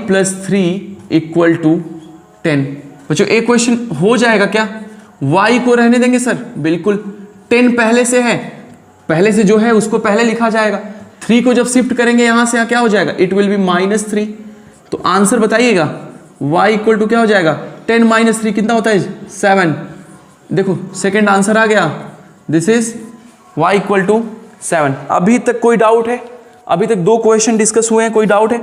plus 3 equal to 10। बच्चों एक क्वेश्चन हो जाएगा क्या? y को रहने देंगे सर, बिल्कुल। 10 पहले से है, पहले से जो है उसको पहले लिखा जाएगा। 3 को जब शिफ्ट करेंगे यहां से क्या हो जाएगा? It will B -3। तो आंसर बताइएगा, y इक्वल टू क्या हो जाएगा? 10 माइनस 3 कितना होता है? 7। देखो सेकेंड आंसर आ गया, this is y equal to 7। अभी तक कोई डाउट है? अभी तक 2 क्वेश्चन डिस्कस हुए हैं, कोई डाउट है?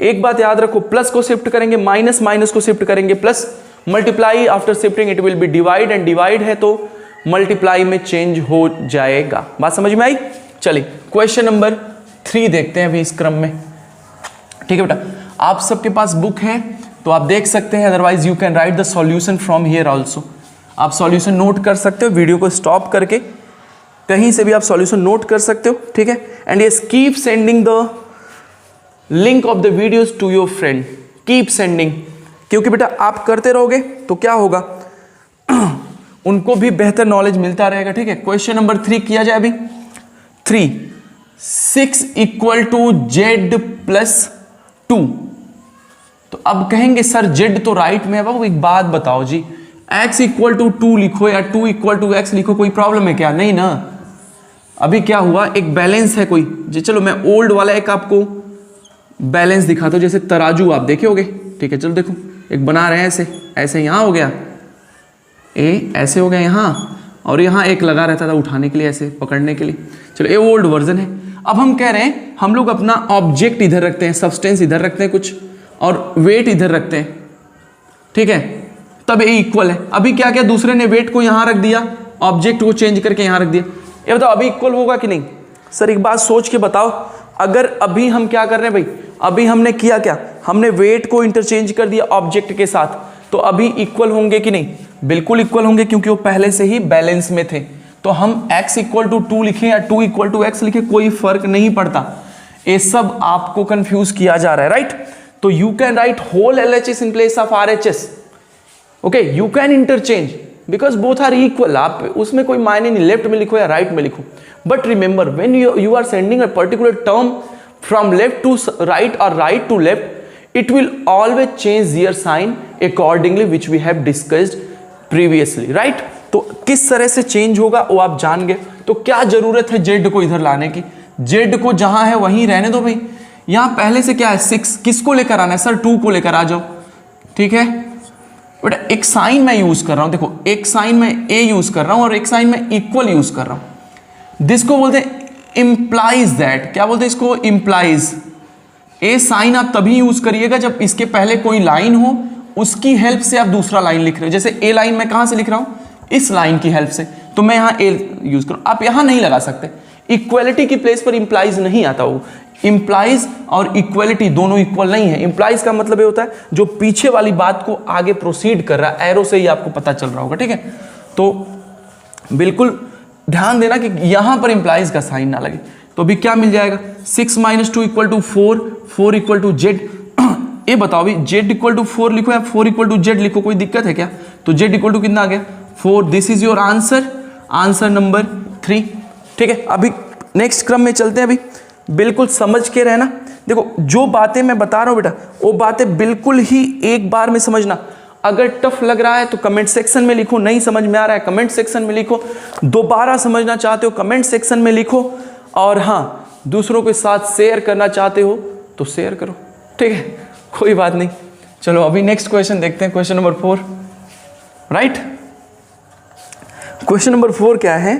एक बात याद रखो, प्लस को शिफ्ट करेंगे, माइनस माइनस को शिफ्ट करेंगे, plus multiply after shifting it will B divide, and divide है तो मल्टीप्लाई में चेंज हो जाएगा। बात समझ में आई? चलिए क्वेश्चन नंबर 3 देखते हैं अभी इस क्रम में। ठीक है बेटा, आप सबके पास बुक है तो आप देख सकते हैं, otherwise you can right the solution from here also. आप सॉल्यूशन नोट कर सकते हो, वीडियो को स्टॉप करके कहीं से भी आप सॉल्यूशन नोट कर सकते हो। ठीक है, and yes keep sending the link of the videos to your friend, keep sending, क्योंकि बेटा आप करते रहोगे तो क्या होगा, उनको भी बेहतर नॉलेज मिलता रहेगा। ठीक है, क्वेश्चन नंबर 3 किया जाए अभी। 3, 6 इक्वल टू z प्लस 2। तो अब कहेंगे सर z तो राइट में है। बाबू एक बात बताओ जी, x इक्वल टू 2 लिखो या 2 इक्वल टू x लिखो, कोई प्रॉब्लम है क्या? नहीं ना। अभी क्या हुआ, एक बैलेंस है कोई जी। चलो मैं ओल्ड वाला एक आपको बैलेंस दिखाता हूं, जैसे तराजू आप देखे होगे। ठीक है, चलो देखो एक बना रहे हैं ऐसे, ऐसे यहाँ हो गया ए, ऐसे हो गया यहाँ, और यहाँ एक लगा रहता था उठाने के लिए, ऐसे पकड़ने के लिए। चलो ये ओल्ड वर्जन है। अब हम कह रहे हैं हम लोग अपना ऑब्जेक्ट इधर रखते हैं, सब्सटेंस इधर रखते हैं कुछ, और वेट इधर रखते हैं। ठीक है, तब ए इक्वल है। अभी क्या क्या दूसरे ने वेट को यहाँ रख दिया, ऑब्जेक्ट को चेंज करके यहाँ रख दिया। ये बताओ अभी इक्वल होगा कि नहीं? सर एक बात सोच के बताओ, अगर अभी हम क्या कर रहे हैं भाई, अभी हमने किया क्या, हमने वेट को इंटरचेंज कर दिया ऑब्जेक्ट के साथ, तो तो अभी इक्वल होंगे कि नहीं? बिल्कुल इक्वल होंगे, क्योंकि वो पहले से ही बैलेंस में थे। तो हम x इक्वल टू 2 लिखें या 2 इक्वल टू x लिखें, कोई फर्क नहीं पड़ता। ये सब आपको कंफ्यूज किया जा रहा है, राइट? तो you can write whole LHS in place of RHS। Okay, you can interchange because both are equal. आप उसमें कोई मायने नहीं, लेफ्ट में लिखो या राइट में लिखो। But remember when you are sending a particular term from left to right और right to left, it will always change their sign accordingly which we have discussed previously, right? तो किस तरह से चेंज होगा वो आप जान गए। तो क्या जरूरत है z को इधर लाने की? z को जहां है वहीं रहने दो भाई। यहां पहले से क्या है 6, किसको लेकर आना है सर? 2 को लेकर आ जाओ, ठीक है बेटा। एक साइन मैं यूज कर रहा हूं, देखो एक साइन मैं a यूज कर रहा हूं और एक साइन मैं इक्वल यूज कर रहा हूं। जिसको बोलते हैं इंप्लाइज दैट। क्या बोलते हैं इसको? इंप्लाइज। ए साइन आप तभी यूज करिएगा जब इसके पहले कोई लाइन हो, उसकी हेल्प से आप दूसरा लाइन लिख रहे हो। जैसे ए लाइन मैं कहां से लिख रहा हूं? इस लाइन की हेल्प से, तो मैं यहां ए यूज करूं। आप यहां नहीं लगा सकते, इक्वलिटी की प्लेस पर इंप्लाइज नहीं आता। वो इंप्लाइज और इक्वलिटी दोनों इक्वल नहीं है। इंप्लाइज का मतलब ये होता है जो पीछे वाली बात को आगे प्रोसीड कर रहा है, एरो से ही आपको पता चल रहा होगा, ठीक है? तो बिल्कुल ध्यान देना कि यहां पर इंप्लाइज का साइन ना लगे। तो अभी क्या मिल जाएगा? 6 - 2 = 4, 4 = z। ये बताओ अभी z = 4 लिखो या 4 = z लिखो, कोई दिक्कत है क्या? तो z = कितना आ गया? 4। This is your answer, answer number 3, ठीक है? अभी नेक्स्ट क्रम में चलते हैं। अभी बिल्कुल समझ के रहना। देखो जो बातें मैं बता रहा हूँ बेटा, वो बातें बिल्कुल ही एक बार में समझना। अगर टफ लग रहा है तो कमेंट सेक्शन में लिखो, नहीं समझ में आ रहा है कमेंट सेक्शन में लिखो, दोबारा समझना चाहते हो कमेंट सेक्शन में लिखो, और हाँ दूसरों के साथ शेयर करना चाहते हो तो शेयर करो, ठीक है? कोई बात नहीं। चलो अभी नेक्स्ट क्वेश्चन देखते हैं, question number 4, right? Question number 4 क्या है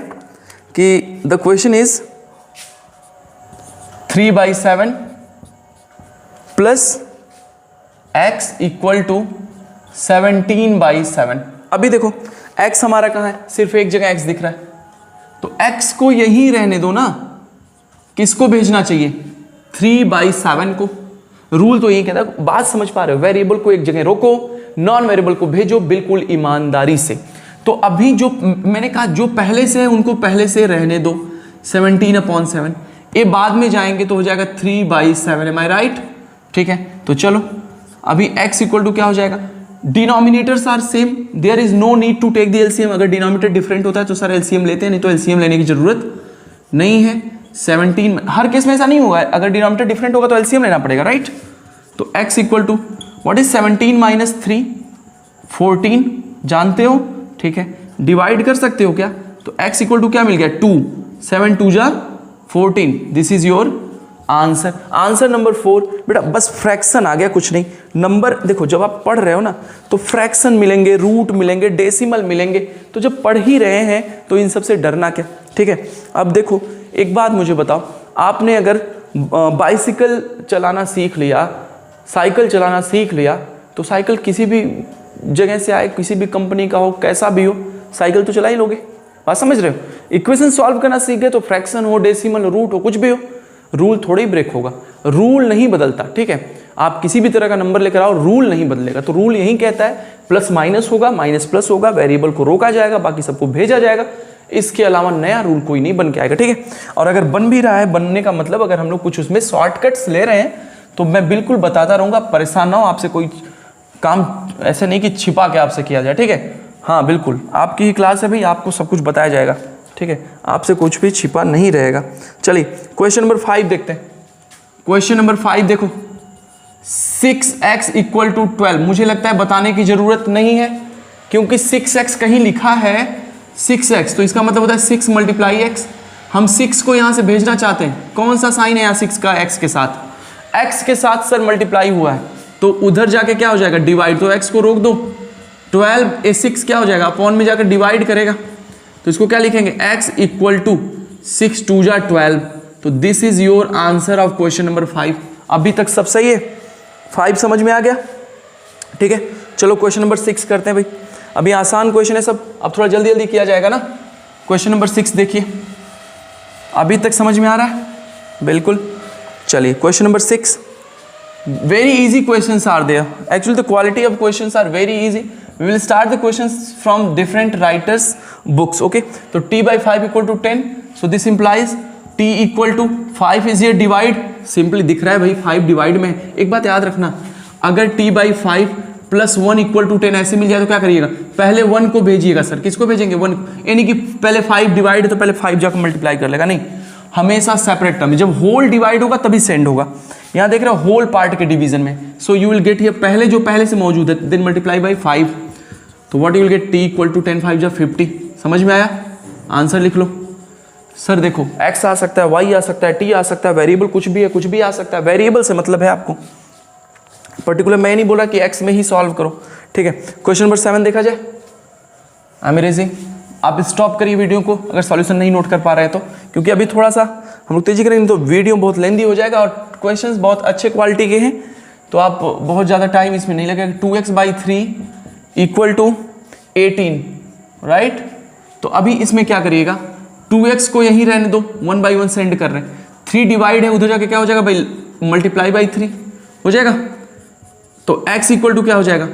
कि the question is 3/7 plus x = 17/7। अभी देखो x हमारा कहाँ है? सिर्फ एक जगह x दिख रहा है, तो x को यहीं रहने दो ना। किसको भेजना चाहिए? 3/7 को। रूल तो यही कहता है, बात समझ पा रहे हो? वेरिएबल को एक जगह रोको, नॉन वेरिएबल को भेजो बिल्कुल ईमानदारी से। तो अभी जो मैंने कहा जो पहले से है उनको पहले से रहने दो, 17/7। ये बाद में जाएंगे तो हो जाएगा 3/7। M I right? ठीक है, तो चलो अभी x = क्या हो जाएगा? Denominators are same, there is no need to take the LCM. अगर डिनोमिनेटर डिफरेंट होता है तो सर एलसीएम लेते हैं, नहीं तो एलसीएम लेने की जरूरत नहीं है। 17 हर केस में ऐसा नहीं होगा, अगर डिनोमिनेटर डिफरेंट होगा तो एलसीएम लेना पड़ेगा, राइट? तो x = व्हाट इज 17 - 3? 14 जानते हो, ठीक है? डिवाइड कर सकते हो क्या? तो x = क्या मिल गया? 2, 7 × 2 = 14। This is your answer, answer number 4। बेटा बस फ्रैक्शन आ गया, कुछ नहीं। नंबर देखो जब आप पढ़ रहे हो ना तो फ्रैक्शन मिलेंगे, रूट मिलेंगे, डेसिमल मिलेंगे, तो जब पढ़ ही रहे हैं तो इन सब से डरना क्या, ठीक है? अब देखो एक बात मुझे बताओ, आपने अगर बाइसिकल चलाना सीख लिया, साइकिल चलाना सीख लिया, तो साइकिल किसी भी जगह से आए, किसी भी कंपनी का हो, कैसा भी हो, साइकिल तो चला ही लोगे। बात समझ रहे हो? इक्वेशन सॉल्व करना सीख गए तो फ्रैक्शन हो, डेसिमल हो, रूट हो, कुछ भी हो, रूल थोड़ी ब्रेक होगा। रूल नहीं बदलता, ठीक है? आप किसी भी तरह का नंबर लेकर आओ, रूल नहीं बदलेगा। तो रूल यही कहता है प्लस माइनस होगा, माइनस प्लस होगा, वेरिएबल को रोका जाएगा, बाकी सबको भेजा जाएगा। इसके अलावा नया रूल कोई नहीं बन के आएगा, ठीक है? और अगर बन भी रहा है, बनने का मतलब अगर हम लोग कुछ उसमें शॉर्टकट्स ले रहे हैं तो मैं बिल्कुल बताता रहूँगा, परेशान ना हो। आपसे कोई काम ऐसे नहीं कि छिपा के आपसे किया जाए, ठीक है? हाँ बिल्कुल, आपकी ही क्लास है भाई, आपको सब कुछ बताया जाएगा, ठीक है? आपसे कुछ भी छिपा नहीं रहेगा। चलिए क्वेश्चन नंबर 5 देखते हैं। क्वेश्चन नंबर 5 देखो, 6x = 12। मुझे लगता है बताने की जरूरत नहीं है, क्योंकि 6x कहीं लिखा है 6x, तो इसका मतलब होता है 6 × x। हम 6 को यहां से भेजना चाहते हैं, कौन सा साइन है यहाँ 6 का? x के साथ, x के साथ सर मल्टीप्लाई हुआ है, तो उधर जाके क्या हो जाएगा? डिवाइड। तो x को रोक दो, 12 ये 6 क्या हो जाएगा? अपॉन में जाकर डिवाइड करेगा, तो इसको क्या लिखेंगे? x = 6 × 2 = 12। तो this is your answer of question number 5। अभी तक सब सही है? 5 समझ में आ गया, ठीक है? चलो क्वेश्चन नंबर 6 करते हैं भाई। अभी आसान क्वेश्चन है सब, अब थोड़ा जल्दी जल्दी किया जाएगा ना। क्वेश्चन नंबर 6 देखिए, अभी तक समझ में आ रहा है? बिल्कुल। चलिए question number 6 Very easy questions are there. Actually, the quality of questions are very easy. We will start the questions from different writers' books. Okay. So t by 5 equal to 10. So this implies t equal to 5 is here divide. Simply दिख रहा है भाई 5 divide में. एक बात याद रखना, अगर t by 5 plus 1 equal to 10 ऐसे मिल जाए तो क्या करिएगा, पहले 1 को भेजिएगा. सर किसको भेजेंगे? 1, यानी कि पहले 5 डिवाइड है तो पहले 5 जाकर मल्टीप्लाई कर लेगा. नहीं, हमेशा सेपरेट टर्म. जब होल डिवाइड होगा तभी सेंड होगा. यहाँ देख रहे हो होल पार्ट के डिवीजन में. So you will get here पहले जो पहले से मौजूद है देन मल्टीप्लाई बाई 5. तो what you will get, t equal to 10 5 जा 50. समझ में आया? आंसर लिख लो. सर देखो x आ सकता है, y आ सकता है, t आ सकता है, वेरिएबल कुछ भी है, कुछ भी आ सकता है. वेरिएबल से मतलब है आपको, पर्टिकुलर मैं नहीं बोल रहा कि x में ही सॉल्व करो. ठीक है. क्वेश्चन नंबर 7 देखा जाए. I am raising. आप स्टॉप करिए वीडियो को अगर सॉल्यूशन नहीं नोट कर पा रहे हैं तो, क्योंकि अभी थोड़ा सा हम लोग तेजी करेंगे तो वीडियो बहुत लेंदी हो जाएगा और क्वेश्चंस बहुत अच्छे क्वालिटी के हैं, तो आप बहुत ज़्यादा टाइम इसमें नहीं लगेगा. 2x by 3 equal to 18, right. तो अभी इसमें क्या करिएगा, 2x को यहीं रहने दो, 1 बाई 1 सेंड कर रहे हैं. 3 डिवाइड है, उधर जाके क्या हो जाएगा भाई, मल्टीप्लाई बाई 3 हो जाएगा. तो x इक्वल टू क्या हो जाएगा,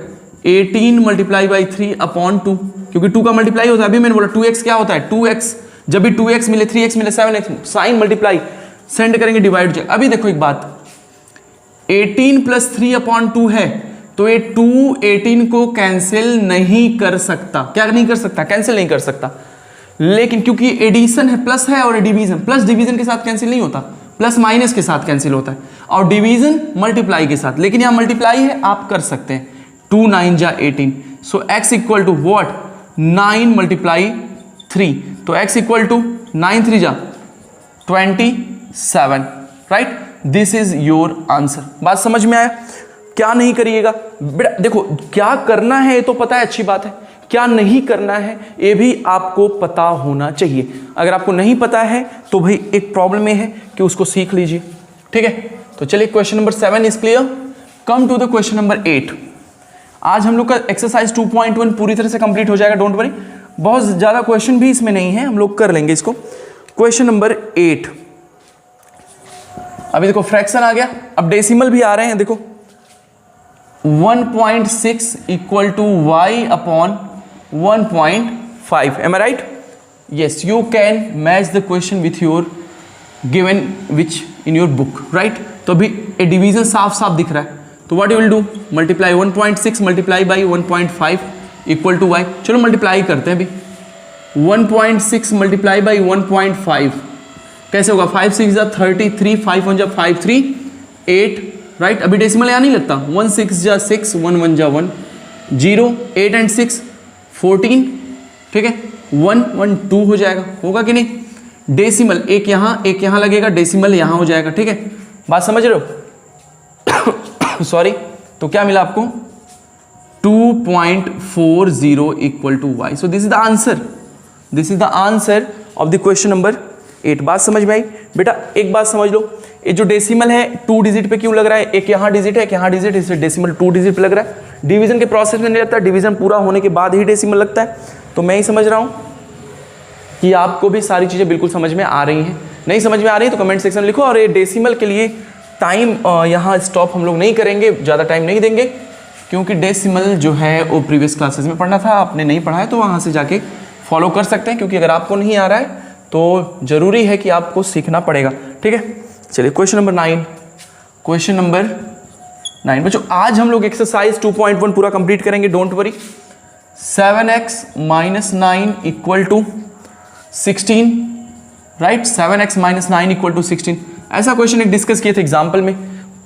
18 मल्टीप्लाई बाई 3 अपॉन 2, क्योंकि 2 का मल्टीप्लाई होता है. अभी मैंने बोला 2x क्या होता है, 2x जब भी 2x मिले 3x मिले 7x साइन मल्टीप्लाई सेंड करेंगे डिवाइड हो जाएगा. अभी देखो एक बात, 18 प्लस 3 अपॉन 2 है तो ये 2 18 को कैंसिल नहीं कर सकता. क्या नहीं कर सकता? कैंसिल नहीं कर सकता. लेकिन क्योंकि एडिशन है, प्लस है, और डिवीजन, प्लस डिवीजन के साथ कैंसिल नहीं होता, प्लस माइनस के साथ कैंसिल होता है, और डिवीजन मल्टीप्लाई के साथ. लेकिन यहाँ मल्टीप्लाई है, आप कर सकते हैं. 2 9 जा 18. So x equal to what, 9 multiply 3. तो x इक्वल टू 9 3 जा 27, right. This is your answer. बात समझ में आया? क्या नहीं करिएगा बेटा, देखो क्या करना है ये तो पता है, अच्छी बात है. क्या नहीं करना है ये भी आपको पता होना चाहिए. अगर आपको नहीं पता है तो भाई एक प्रॉब्लम में है कि उसको सीख लीजिए. ठीक है. तो चलिए question number 7 is clear. Come to the question number 8. आज हम लोग का एक्सरसाइज 2.1 पूरी तरह से कंप्लीट हो जाएगा, डोंट वरी. बहुत ज़्यादा क्वेश्चन भी इसमें नहीं है, हम लोग कर लेंगे इसको. Question number 8. अभी देखो फ्रैक्शन आ गया, अब डेसिमल भी आ रहे हैं. देखो 1.6 equal to y upon 1.5. Am I right? Yes, you can match the question with your given which in your book, right. तो अभी ए डिवीजन साफ साफ दिख रहा है. तो what you will do, multiply 1.6 multiply by 1.5 equal to y. चलो multiply करते हैं अभी. 1.6 मल्टीप्लाई बाई 1.5 कैसे होगा, 5 6 जा 33, 5 1 जा 5 3 8, राइट. अभी डेसिमल यहाँ नहीं लगता. 1 6 जा 6, 1 1 जा 1 0, 8 एंड 6 14. ठीक है. 1 1 2 हो जाएगा, होगा कि नहीं. डेसिमल एक यहाँ लगेगा, डेसिमल यहाँ हो जाएगा. ठीक है. बात समझ रहे हो? सॉरी. तो क्या मिला आपको, 2.40 equal to y. So this is the answer. This is the answer of the question number 8. बात समझ में आई बेटा? एक बात समझ लो, ये जो डेसिमल है 2 डिजिट पे क्यों लग रहा है, एक यहाँ डिजिट है, एक यहाँ डिजिट है, इसलिए डेसिमल 2 डिजिट पे लग रहा है. डिवीजन के प्रोसेस में नहीं लगता, डिवीजन पूरा होने के बाद ही डेसिमल लगता है. तो मैं ही समझ रहा हूँ कि आपको भी सारी चीज़ें बिल्कुल समझ में आ रही हैं. नहीं समझ में आ रही है तो कमेंट सेक्शन में लिखो. और ये डेसिमल के लिए टाइम यहाँ स्टॉप हम लोग नहीं करेंगे, ज़्यादा टाइम नहीं देंगे, क्योंकि डेसिमल जो है वो प्रीवियस क्लासेस में पढ़ना था, आपने नहीं पढ़ा है तो वहाँ से जाके फॉलो कर सकते हैं. क्योंकि अगर आपको नहीं आ रहा है तो ज़रूरी है कि आपको सीखना पड़ेगा. ठीक है. चलिए क्वेश्चन नंबर 9. क्वेश्चन नंबर 9 बच्चों, आज हम लोग एक्सरसाइज 2.1 पूरा कंप्लीट करेंगे, don't worry. 7x minus 9 equal to 16, right. 7x minus 9 equal to 16. ऐसा क्वेश्चन एक डिस्कस किए थे एग्जाम्पल में.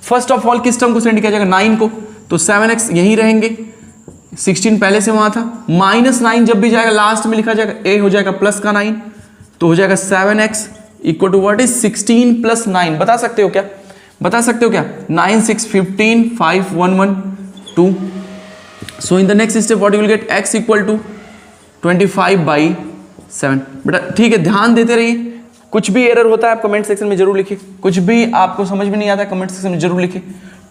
फर्स्ट ऑफ ऑल किस टर्म को सेंड किया जाएगा, 9 को. तो 7x यहीं रहेंगे, 16 पहले से वहाँ था. माइनस 9 जब भी जाएगा लास्ट में लिखा जाएगा, a हो जाएगा प्लस का 9, तो हो जाएगा 7x equal to what is 16 plus 9. बता सकते हो क्या, बता सकते हो क्या? 9 6 15 5 1 1 2. So in the next step what you will get, x equal to 25/7. बेटा ठीक है, ध्यान देते रहिए. कुछ भी एरर होता है आप कमेंट सेक्शन में जरूर लिखिए. कुछ भी आपको समझ में नहीं आता है कमेंट सेक्शन में जरूर लिखिए.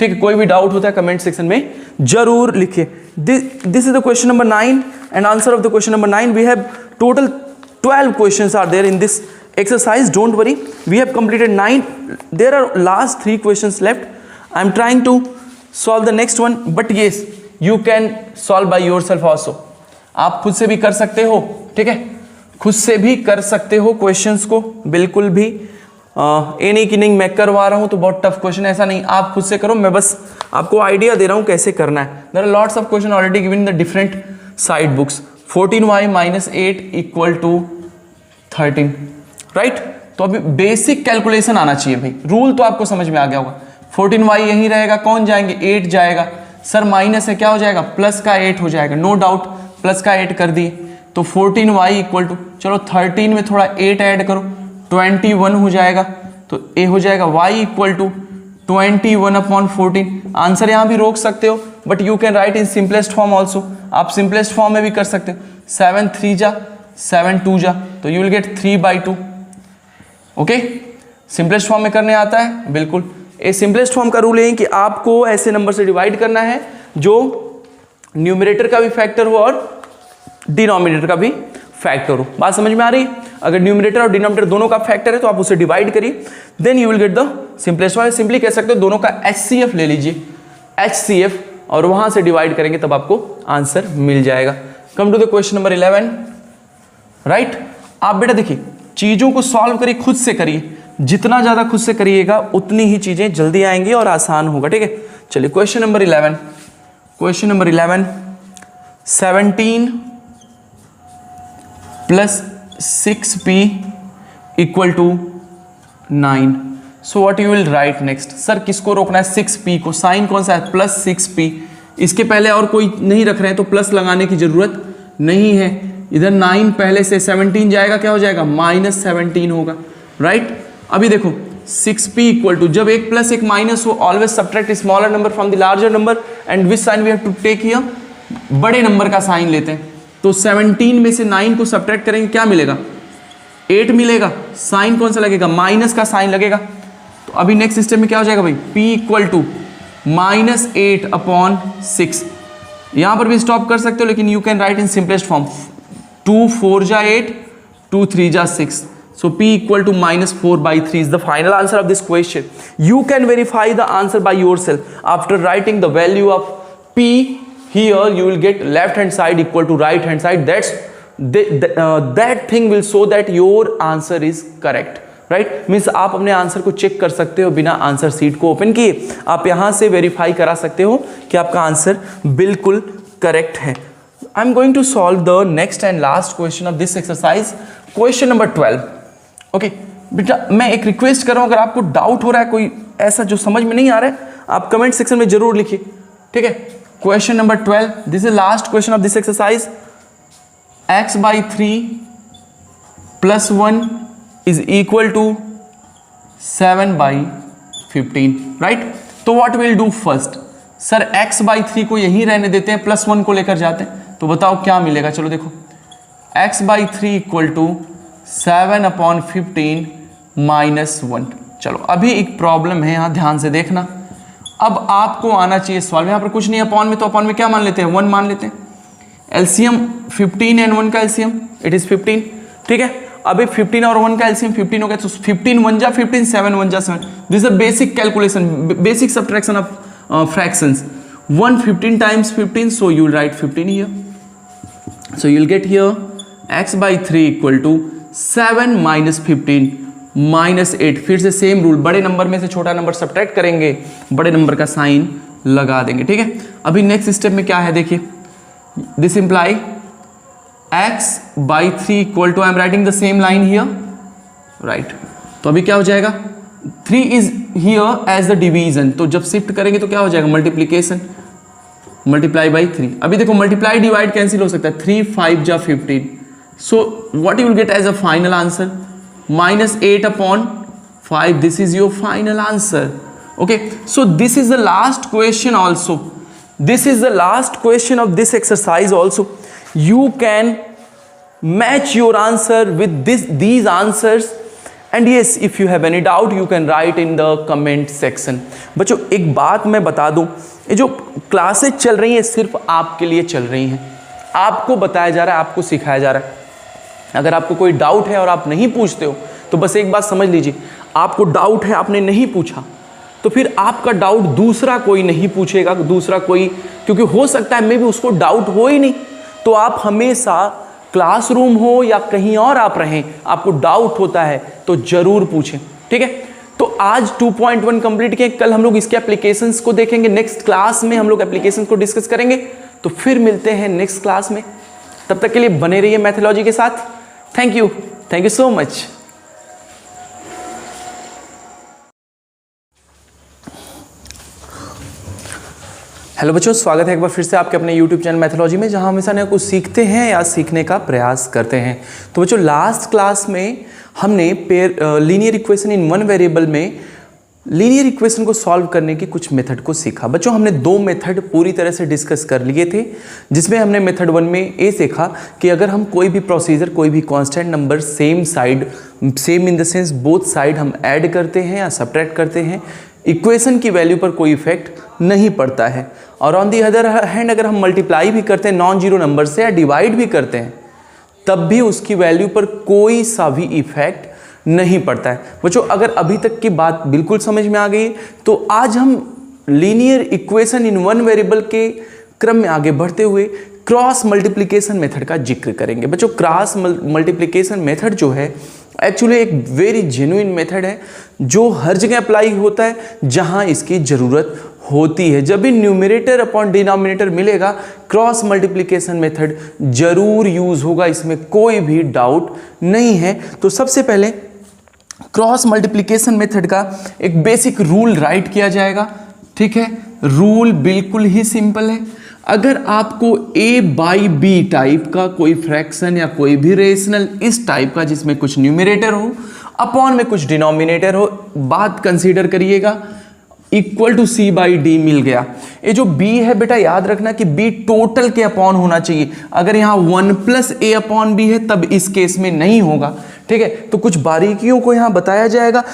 ठीक है. कोई भी डाउट होता है कमेंट सेक्शन में जरूर लिखिए. This is the question number 9 and answer of the question number 9. We have total 12 questions are there in this exercise. Don't worry, we have completed 9. There are last 3 questions left. I am trying to solve the next one, but yes you can solve by yourself also. आप खुद से भी कर सकते हो, ठीक है, खुद से भी कर सकते हो क्वेश्चंस को, बिल्कुल भी ये नहीं कि नहीं मैं करवा रहा हूं तो बहुत टफ क्वेश्चन, ऐसा नहीं, आप खुद से करो, मैं बस आपको आइडिया दे रहा हूं कैसे करना है। There are lots of question already given in the different side books. 14y - 8 = 13, right. तो अभी बेसिक कैलकुलेशन आना चाहिए भाई, रूल तो आपको समझ में आ गया होगा। 14y यहीं रहेगा, कौन जाएंगे, 8 जाएगा, सर माइनस है क्या हो जाएगा, प्लस का 8 हो जाएगा, नो डाउट प्लस का 8 कर दिए, तो 14y = चलो 13 में थोड़ा 8 ऐड करो, 21 हो जाएगा, तो ए हो जाएगा y = 21/14। आंसर यहाँ भी रोक सकते हो, but you can right in simplest form also, आप सिंपलेस्ट फॉर्म में भी कर सकते हो। 7 3 जा 7 2 जा, तो you will gate 3/2। Okay, simplest form में करने आता है, बिल्कुल। ये सिंपलेस्ट फॉर्म का रूल है कि आपको ऐसे नंबर से डिवाइड करना है जो न्यूमरेटर का भी फैक्टर हो और डिनोमिनेटर का भी फैक्टर हो। बात समझ में आ रही है? अगर न्यूमरेटर और डिनोमिनेटर दोनों का फैक्टर है तो आप उसे डिवाइड करिए, then you will get the simplest form. Simply कह सकते हो दोनों का HCF ले लीजिए, HCF, और वहां से डिवाइड करेंगे तब आपको आंसर मिल जाएगा। Come to the question number 11, right. आप बेटा देखिए चीजों को सॉल्व करिए, खुद से करिए, जितना ज्यादा खुद से करिएगा उतनी ही चीजें जल्दी आएंगी और आसान होगा, ठीक है। चलिए question number 11, question number 11, 17 + 6p = 9। So what you will write next. Sir किसको रोकना है, 6p को, साइन कौन सा है, +6p, इसके पहले और कोई नहीं रख रहे हैं तो प्लस लगाने की जरूरत नहीं है। इधर 9 पहले से 17 जाएगा, क्या हो जाएगा, -17 होगा, राइट। अभी देखो 6p = जब एक प्लस एक माइनस हो, always subtract smaller number from the larger number and which sign we have to take here, बड़े नंबर का साइन लेते हैं। तो 17 में से 9 को सब्ट्रैक्ट करेंगे, क्या मिलेगा, 8 मिलेगा, साइन कौन सा लगेगा, माइनस का साइन लगेगा। तो अभी नेक्स्ट स्टेप में क्या हो जाएगा भाई, p = -8/6। यहां पर भी स्टॉप कर सकते हो, लेकिन you can right in simplest form, 2 4 जा 8, 2 3 जा 6, so p = -4/3 is the final answer of this question. You can verify the answer by yourself. After writing the value of p here, you will get left hand side equal to right hand side. That thing will show that your answer is correct. Right? Means आप अपने answer को check कर सकते हो बिना answer sheet को open किए, आप यहां से वेरीफाई करा सकते हो कि आपका आंसर बिल्कुल करेक्ट है। I am going to solve the next and last question of this exercise, question number 12। Okay बेटा, मैं एक रिक्वेस्ट कर रहा हूं, अगर आपको डाउट हो रहा है कोई ऐसा जो समझ में नहीं आ रहा है, आप कमेंट सेक्शन में जरूर लिखिए, ठीक है। Question number 12, this is last question of this exercise. x/3 + 1 is equal to 7/15, right. तो what will do first, sir x/3 को यहीं रहने देते हैं, +1 को लेकर जाते हैं, तो बताओ क्या मिलेगा। चलो देखो, x/3 = 7/15 - 1। चलो अभी एक प्रॉब्लम है यहाँ, ध्यान से देखना। अब आपको आना चाहिए सॉल्व, यहाँ पर कुछ नहीं, अपॉन में, तो अपॉन में क्या मान लेते हैं, 1 मान लेते हैं। एलसीएम 15 एंड 1 का एलसीएम इट इज 15, ठीक है। अभी 15 और 1 का एलसीएम 15 हो गया, तो 15 1 जा 15, 7 1 जा 7। This is a basic calculation, basic subtraction of fractions. 1 15 times 15, so you will write 15 here. So you will get here x/3 = 7 - 15 - 8। फिर से सेम रूल, बड़े नंबर में से छोटा नंबर सब्ट्रैक्ट करेंगे, बड़े नंबर का साइन लगा देंगे, ठीक है। अभी नेक्स्ट स्टेप में क्या है देखिए, this imply x/3 = I am writing the same line here, right. तो अभी क्या हो जाएगा, 3 is here as the division, तो जब शिफ्ट करेंगे तो क्या हो जाएगा, मल्टीप्लीकेशन, मल्टीप्लाई बाई 3। अभी देखो मल्टीप्लाई डिवाइड कैंसिल हो सकता है, 3 5 जा 15। So what you will get as a final answer, -8/5. This is your final answer. Okay, so this is the last question also. This is the last question of this exercise also. You can match your answer with these answers, and yes, if you have any doubt you can write in the comment section. बच्चों एक बात मैं बता दूं, ये जो classes चल रही हैं सिर्फ आपके लिए चल रही हैं, आपको बताया जा रहा है, आपको सिखाया जा रहा है। अगर आपको कोई डाउट है और आप नहीं पूछते हो तो बस एक बात समझ लीजिए, आपको डाउट है आपने नहीं पूछा तो फिर आपका डाउट दूसरा कोई नहीं पूछेगा, दूसरा कोई, क्योंकि हो सकता है मे भी उसको डाउट हो ही नहीं। तो आप हमेशा क्लासरूम हो या कहीं और आप रहें, आपको डाउट होता है तो जरूर पूछें, ठीक है। तो आज 2.1 कंप्लीट किए, कल हम लोग इसके एप्लीकेशंस को देखेंगे, नेक्स्ट क्लास में हम लोग एप्लीकेशंस को डिस्कस करेंगे। तो फिर मिलते हैं नेक्स्ट क्लास में, तब तक के लिए बने रहिए मैथोलॉजी के साथ। Thank you so much. Hello बच्चों, स्वागत है एक बार फिर से आपके अपने यूट्यूब चैनल मैथोलॉजी में, जहां हमेशा नया कुछ सीखते हैं या सीखने का प्रयास करते हैं। तो बच्चों, लास्ट क्लास में हमने linear equation in one variable में लीनियर इक्वेशन को सॉल्व करने की कुछ मेथड को सीखा। बच्चों, हमने दो मेथड पूरी तरह से डिस्कस कर लिए थे, जिसमें हमने मेथड 1 में ये सीखा कि अगर हम कोई भी प्रोसीजर, कोई भी constant number same in the sense both side हम ऐड करते हैं या सब्ट्रैक्ट करते हैं, इक्वेशन की वैल्यू पर कोई इफेक्ट नहीं पड़ता है। और ऑन दी अदर हैंड अगर हम मल्टीप्लाई भी करते हैं नॉन जीरो नंबर से या डिवाइड भी करते हैं, तब भी उसकी वैल्यू पर कोई सा भी इफेक्ट नहीं पड़ता है। बच्चों, अगर अभी तक की बात बिल्कुल समझ में आ गई, तो आज हम linear equation in one variable के क्रम में आगे बढ़ते हुए क्रॉस मल्टीप्लिकेशन मेथड का जिक्र करेंगे। बच्चों, क्रॉस मल्टीप्लिकेशन मेथड जो है एक्चुअली एक वेरी जेन्युइन मेथड है, जो हर जगह अप्लाई होता है जहां इसकी ज़रूरत होती है। जब भी न्यूमरेटर अपॉन डिनोमिनेटर मिलेगा, क्रॉस मल्टीप्लिकेशन मेथड जरूर यूज होगा, इसमें कोई भी डाउट नहीं है। तो सबसे पहले क्रॉस मल्टीप्लिकेशन मेथड का एक बेसिक रूल राइट किया जाएगा, ठीक है। रूल बिल्कुल ही सिंपल है। अगर आपको a बाई बी टाइप का कोई फ्रैक्शन या कोई भी रेशनल इस टाइप का जिसमें कुछ न्यूमरेटर हो अपॉन में कुछ डिनोमिनेटर हो, बात कंसीडर करिएगा, equal to c by d मिल गया। ये जो b है बेटा, याद रखना कि b टोटल के अपॉन होना चाहिए। अगर यहाँ 1 प्लस a अपॉन बी है तब इस केस में नहीं होगा, ठीक है। तो कुछ बारीकियों को यहाँ बताया जाएगा,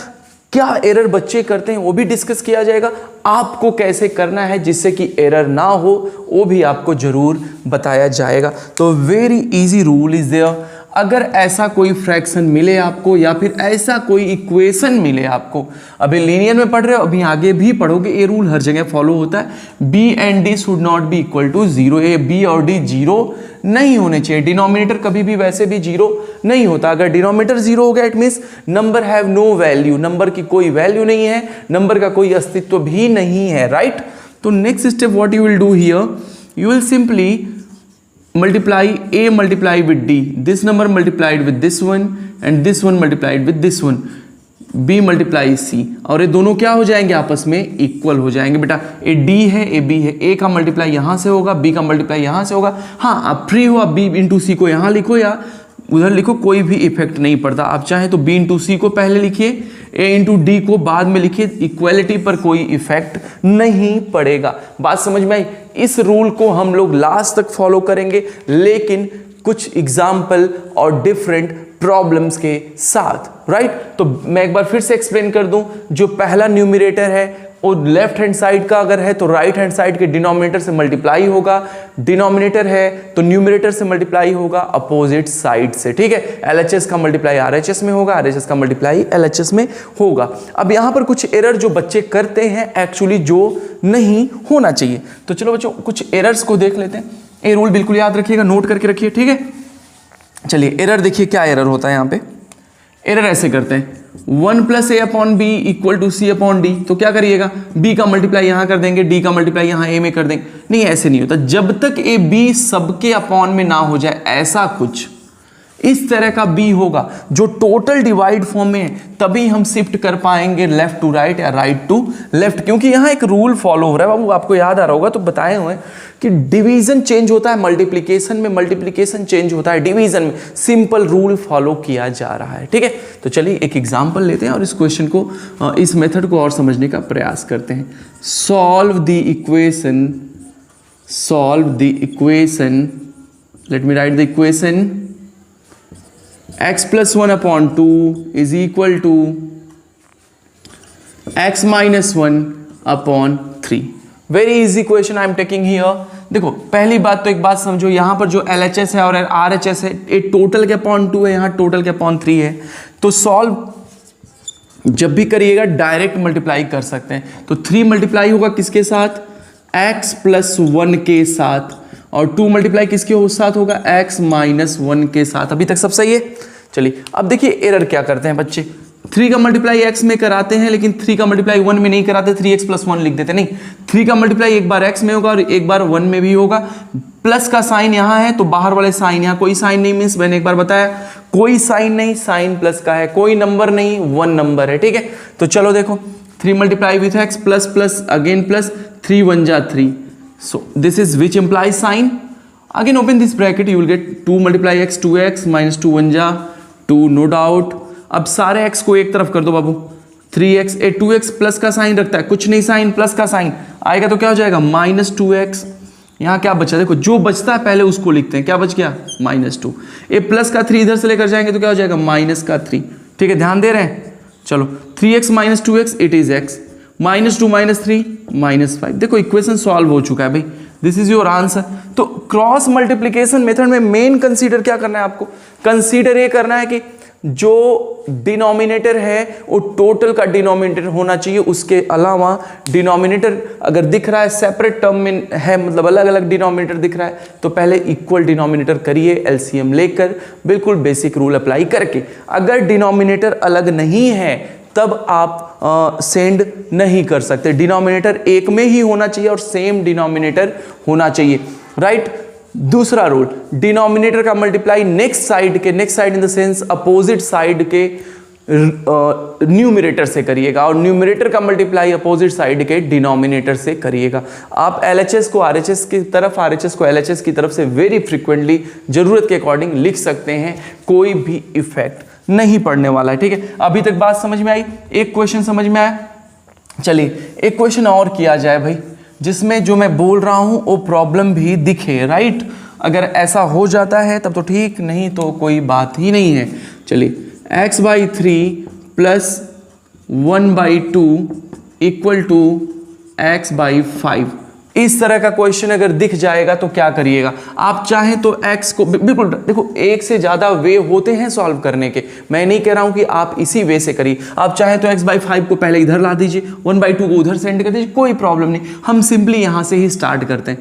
क्या एरर बच्चे करते हैं वो भी डिस्कस किया जाएगा, आपको कैसे करना है जिससे कि एरर ना हो वो भी आपको जरूर बताया जाएगा। तो very easy rule is there. अगर ऐसा कोई फ्रैक्शन मिले आपको या फिर ऐसा कोई इक्वेशन मिले आपको, अभी लीनियर में पढ़ रहे हो, अभी आगे भी पढ़ोगे, ये रूल हर जगह फॉलो होता है। b and d should not be equal to zero. ये b और d जीरो नहीं होने चाहिए। डिनोमिनेटर कभी भी वैसे भी जीरो नहीं होता। अगर डिनोमिनेटर जीरो हो गया, it means number have no value, number की कोई वैल्यू नहीं है, नंबर का कोई अस्तित्व भी नहीं है, राइट। तो next step what you will do here, you will simply multiply a multiply with d, this number multiplied with this one and this one multiplied with this one, b multiply c, और ये दोनों क्या हो जाएंगे, आपस में equal हो जाएंगे। बेटा ए d है, ए b है, a का मल्टीप्लाई यहाँ से होगा, b का मल्टीप्लाई यहाँ से होगा। हाँ, आप फ्री हो, आप b इंटू सी को यहाँ लिखो या उधर लिखो, कोई भी इफेक्ट नहीं पड़ता। आप चाहें तो b इंटू सी को पहले लिखिए, a इंटू डी को बाद में लिखिए, इक्वलिटी पर कोई इफेक्ट नहीं पड़ेगा। बात समझ में आई। इस रूल को हम लोग लास्ट तक फॉलो करेंगे, लेकिन कुछ एग्जाम्पल और डिफरेंट प्रॉब्लम्स के साथ, राइट। तो मैं एक बार फिर से एक्सप्लेन कर दूं, जो पहला न्यूमरेटर है और लेफ्ट हैंड साइड का अगर है तो राइट हैंड साइड के डिनोमिनेटर से मल्टीप्लाई होगा, डिनोमिनेटर है तो न्यूमरेटर से मल्टीप्लाई होगा अपोजिट साइड से, ठीक है। LHS का मल्टीप्लाई RHS में होगा, RHS का मल्टीप्लाई LHS में होगा। अब यहाँ पर कुछ एरर जो बच्चे करते हैं एक्चुअली जो नहीं होना चाहिए, तो चलो बच्चों कुछ एरर्स को देख लेते हैं। ये रूल बिल्कुल याद रखिएगा, नोट करके रखिए, ठीक है। चलिए एरर देखिए, क्या एरर होता है यहाँ पे। एरर ऐसे करते हैं, 1 plus a upon b equal to c upon d. तो क्या करिएगा, b का मल्टीप्लाई यहाँ कर देंगे, d का मल्टीप्लाई यहाँ a में कर देंगे। नहीं, ऐसे नहीं होता। जब तक ए b सबके अपॉन में ना हो जाए, ऐसा कुछ इस तरह का b होगा जो टोटल डिवाइड फॉर्म में है, तभी हम शिफ्ट कर पाएंगे लेफ्ट टू राइट या राइट टू लेफ्ट। क्योंकि यहाँ एक रूल फॉलो हो रहा है बाबू, आपको याद आ रहा होगा, तो बताए हुए कि डिवीजन चेंज होता है मल्टीप्लिकेशन में, मल्टीप्लिकेशन चेंज होता है डिवीजन में। सिंपल रूल फॉलो किया जा रहा है, ठीक है। तो चलिए एक एग्जाम्पल लेते हैं और इस क्वेश्चन को, इस मेथड को और समझने का प्रयास करते हैं। Solve the equation, late me write the equation, x plus 1 upon 2 is equal to x minus 1 upon 3. Very easy question I am taking here. देखो पहली बात तो एक बात समझो, यहाँ पर जो LHS है और RHS है, ये टोटल के अपॉन 2 है, यहाँ टोटल के अपॉन 3 है। तो सॉल्व जब भी करिएगा डायरेक्ट मल्टीप्लाई कर सकते हैं। तो 3 मल्टीप्लाई होगा किसके साथ, x प्लस 1 के साथ, और 2 मल्टीप्लाई किसके साथ होगा, x माइनस 1 के साथ। अभी तक सब सही है। चलिए अब देखिए एरर क्या करते हैं बच्चे, 3 का मल्टीप्लाई x में कराते हैं लेकिन 3 का मल्टीप्लाई 1 में नहीं कराते, 3x प्लस 1 लिख देते। नहीं, 3 का मल्टीप्लाई एक बार x में होगा और एक बार 1 में भी होगा। प्लस का साइन यहाँ है तो बाहर वाले साइन, यहाँ कोई साइन नहीं, मीन्स मैंने एक बार बताया कोई साइन नहीं, साइन प्लस का है, कोई नंबर नहीं, 1 नंबर है। ठीक है, तो चलो देखो 3 multiply with x plus plus again plus, 3 1 जा 3, so this is which implies sign. Again open this bracket, you will get 2 multiply x 2x minus 2 1 जा 2, नो डाउट। अब सारे x को एक तरफ कर दो बाबू, 3x, 2x प्लस का साइन रखता है, कुछ नहीं, साइन प्लस का साइन आएगा तो क्या हो जाएगा, माइनस 2x। यहाँ क्या बचा, देखो जो बचता है पहले उसको लिखते हैं, क्या बच गया, -2। ये प्लस का 3 इधर से लेकर जाएंगे तो क्या हो जाएगा, माइनस का 3। ठीक है, ध्यान दे रहे हैं। चलो 3x minus 2x it is x, -2 minus 3 -5। देखो इक्वेशन सॉल्व हो चुका है भाई, दिस इज योर आंसर। तो क्रॉस मल्टीप्लीकेशन मेथड में मेन कंसीडर क्या करना है आपको, कंसीडर ये करना है कि जो डिनोमिनेटर है वो टोटल का डिनोमिनेटर होना चाहिए, उसके अलावा डिनोमिनेटर अगर दिख रहा है सेपरेट टर्म में है, मतलब अलग अलग डिनोमिनेटर दिख रहा है, तो पहले इक्वल डिनोमिनेटर करिए एलसीएम लेकर, बिल्कुल बेसिक रूल अप्लाई करके। अगर डिनोमिनेटर अलग नहीं है तब आप सेंड नहीं कर सकते, डिनोमिनेटर एक में ही होना चाहिए और सेम डिनोमिनेटर होना चाहिए, राइट। दूसरा रूल, डिनोमिनेटर का multiply next side in the sense opposite side के न्यूमरेटर से करिएगा, और न्यूमरेटर का मल्टीप्लाई अपोजिट साइड के डिनोमिनेटर से करिएगा। आप एलएचएस को आरएचएस की तरफ, आरएचएस को एलएचएस की तरफ से वेरी फ्रिक्वेंटली जरूरत के अकॉर्डिंग लिख सकते हैं, कोई भी इफेक्ट नहीं पड़ने वाला है। ठीक है, अभी तक बात समझ में आई, एक क्वेश्चन समझ में आया। चलिए एक क्वेश्चन और किया जाए भाई, जिसमें जो मैं बोल रहा हूं वो प्रॉब्लम भी दिखे, राइट। अगर ऐसा हो जाता है तब तो ठीक, नहीं तो कोई बात ही नहीं है। चलिए x/3 plus 1/2 equal to x/5, इस तरह का क्वेश्चन अगर दिख जाएगा तो क्या करिएगा आप। चाहें तो x को बिल्कुल, देखो एक से ज़्यादा वे होते हैं सॉल्व करने के, मैं नहीं कह रहा हूं कि आप इसी वे से करिए। आप चाहें तो x/5 को पहले इधर ला दीजिए, 1/2 को उधर सेंड कर दीजिए, कोई प्रॉब्लम नहीं। हम सिंपली यहां से ही स्टार्ट करते हैं।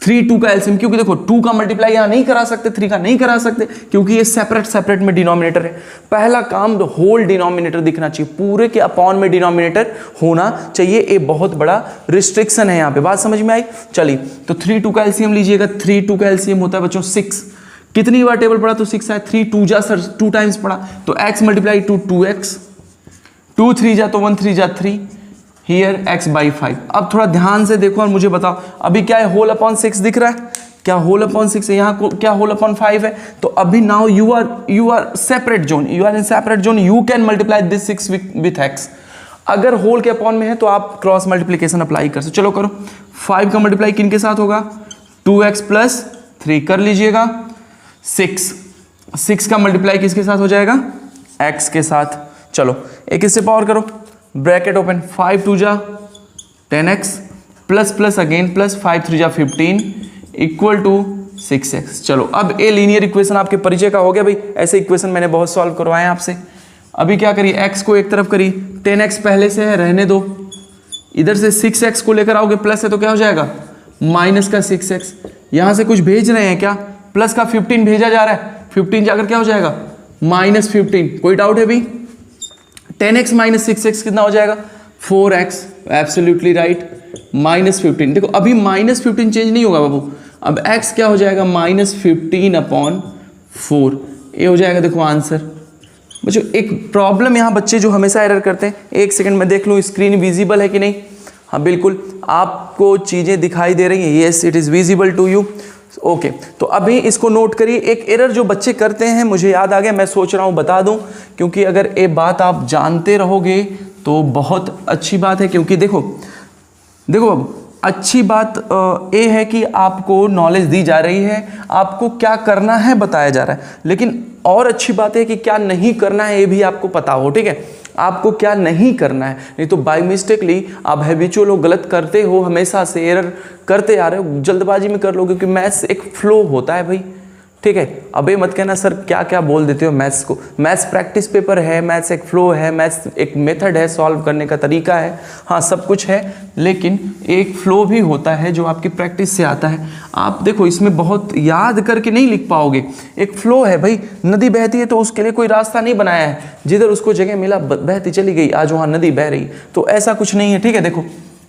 3 2 का एलसीएम, क्योंकि देखो 2 का मल्टीप्लाई यहाँ नहीं करा सकते, 3 का नहीं करा सकते, क्योंकि ये सेपरेट में डिनोमिनेटर है। पहला काम होल डिनोमिनेटर दिखना चाहिए, पूरे के अपॉन में डिनोमिनेटर होना चाहिए, ये बहुत बड़ा रिस्ट्रिक्शन है यहाँ पे। बात समझ में आई। चलिए तो 3 2 का एलसीएम लीजिएगा, 3 2 का एलसीएम होता है बच्चों 6। कितनी बार टेबल पढ़ा तो 6 आया, 3 2 जा सर 2 टाइम्स पढ़ा तो x मल्टीप्लाई 2x, 2 3 जा तो 1 3 जा 3, हियर x/5। अब थोड़ा ध्यान से देखो और मुझे बताओ, अभी क्या है, होल अपॉन 6 दिख रहा है, क्या होल अपॉन 6 है, यहाँ को क्या होल अपॉन 5 है। तो अभी now you are separate zone, you are in separate zone, you can multiply this 6 with x। अगर होल के अपॉन में है तो आप क्रॉस मल्टीप्लीकेशन अप्लाई कर सकते। चलो करो, 5 का मल्टीप्लाई किन के साथ होगा, 2x प्लस 3 कर लीजिएगा, 6 का मल्टीप्लाई किसके साथ हो जाएगा, x के साथ। चलो एक इससे पावर करो, ब्रैकेट ओपन, 5 2 जा 10x plus plus again plus 5 3 जा 15 इक्वल टू 6x। चलो अब ए लीनियर इक्वेशन आपके परिचय का हो गया भाई, ऐसे इक्वेशन मैंने बहुत सॉल्व करवाए हैं आपसे। अभी क्या करिए, x को एक तरफ करिए, 10x पहले से है रहने दो, इधर से 6x को लेकर आओगे, प्लस है तो क्या हो जाएगा, माइनस का 6x। यहां से कुछ भेज रहे हैं क्या, प्लस का 15 भेजा जा रहा है, 15 जाकर क्या हो जाएगा, -15। कोई डाउट है भी, 10x माइनस 6x कितना हो जाएगा, 4x, एब्सोल्युटली राइट, -15। देखो अभी -15 चेंज नहीं होगा बाबू, अब x क्या हो जाएगा, -15/4, ये हो जाएगा। देखो आंसर बच्चों, एक प्रॉब्लम यहाँ बच्चे जो हमेशा एरर करते हैं, एक सेकंड में देख लूँ स्क्रीन विजिबल है कि नहीं। हाँ बिल्कुल आपको चीज़ें दिखाई दे रही हैं, yes it is visible to you, okay. तो अभी इसको नोट करिए, एक एरर जो बच्चे करते हैं, मुझे याद आ गया, मैं सोच रहा हूँ बता दूं, क्योंकि अगर ये बात आप जानते रहोगे तो बहुत अच्छी बात है। क्योंकि देखो अब अच्छी बात ये है कि आपको नॉलेज दी जा रही है, आपको क्या करना है बताया जा रहा है, लेकिन और अच्छी बात है कि क्या नहीं करना है ये भी आपको पता हो। ठीक है, आपको क्या नहीं करना है, नहीं तो बाय मिस्टेकली आप हैबिचुअल हो, गलत करते हो, हमेशा से एरर करते आ रहे हो, जल्दबाजी में कर लो, क्योंकि मैथ्स एक फ्लो होता है भाई, ठीक है। अब ये मत कहना सर क्या क्या बोल देते हो मैथ्स को, मैथ्स प्रैक्टिस पेपर है, मैथ्स एक फ्लो है, मैथ्स एक मेथड है, सॉल्व करने का तरीका है, हाँ सब कुछ है, लेकिन एक फ्लो भी होता है जो आपकी प्रैक्टिस से आता है। आप देखो इसमें बहुत याद करके नहीं लिख पाओगे, एक फ्लो है भाई, नदी बहती है तो उसके लिए कोई रास्ता नहीं बनाया है, जिधर उसको जगह मिला बहती चली गई, आज वहाँ नदी बह रही, तो ऐसा कुछ नहीं है। ठीक है, देखो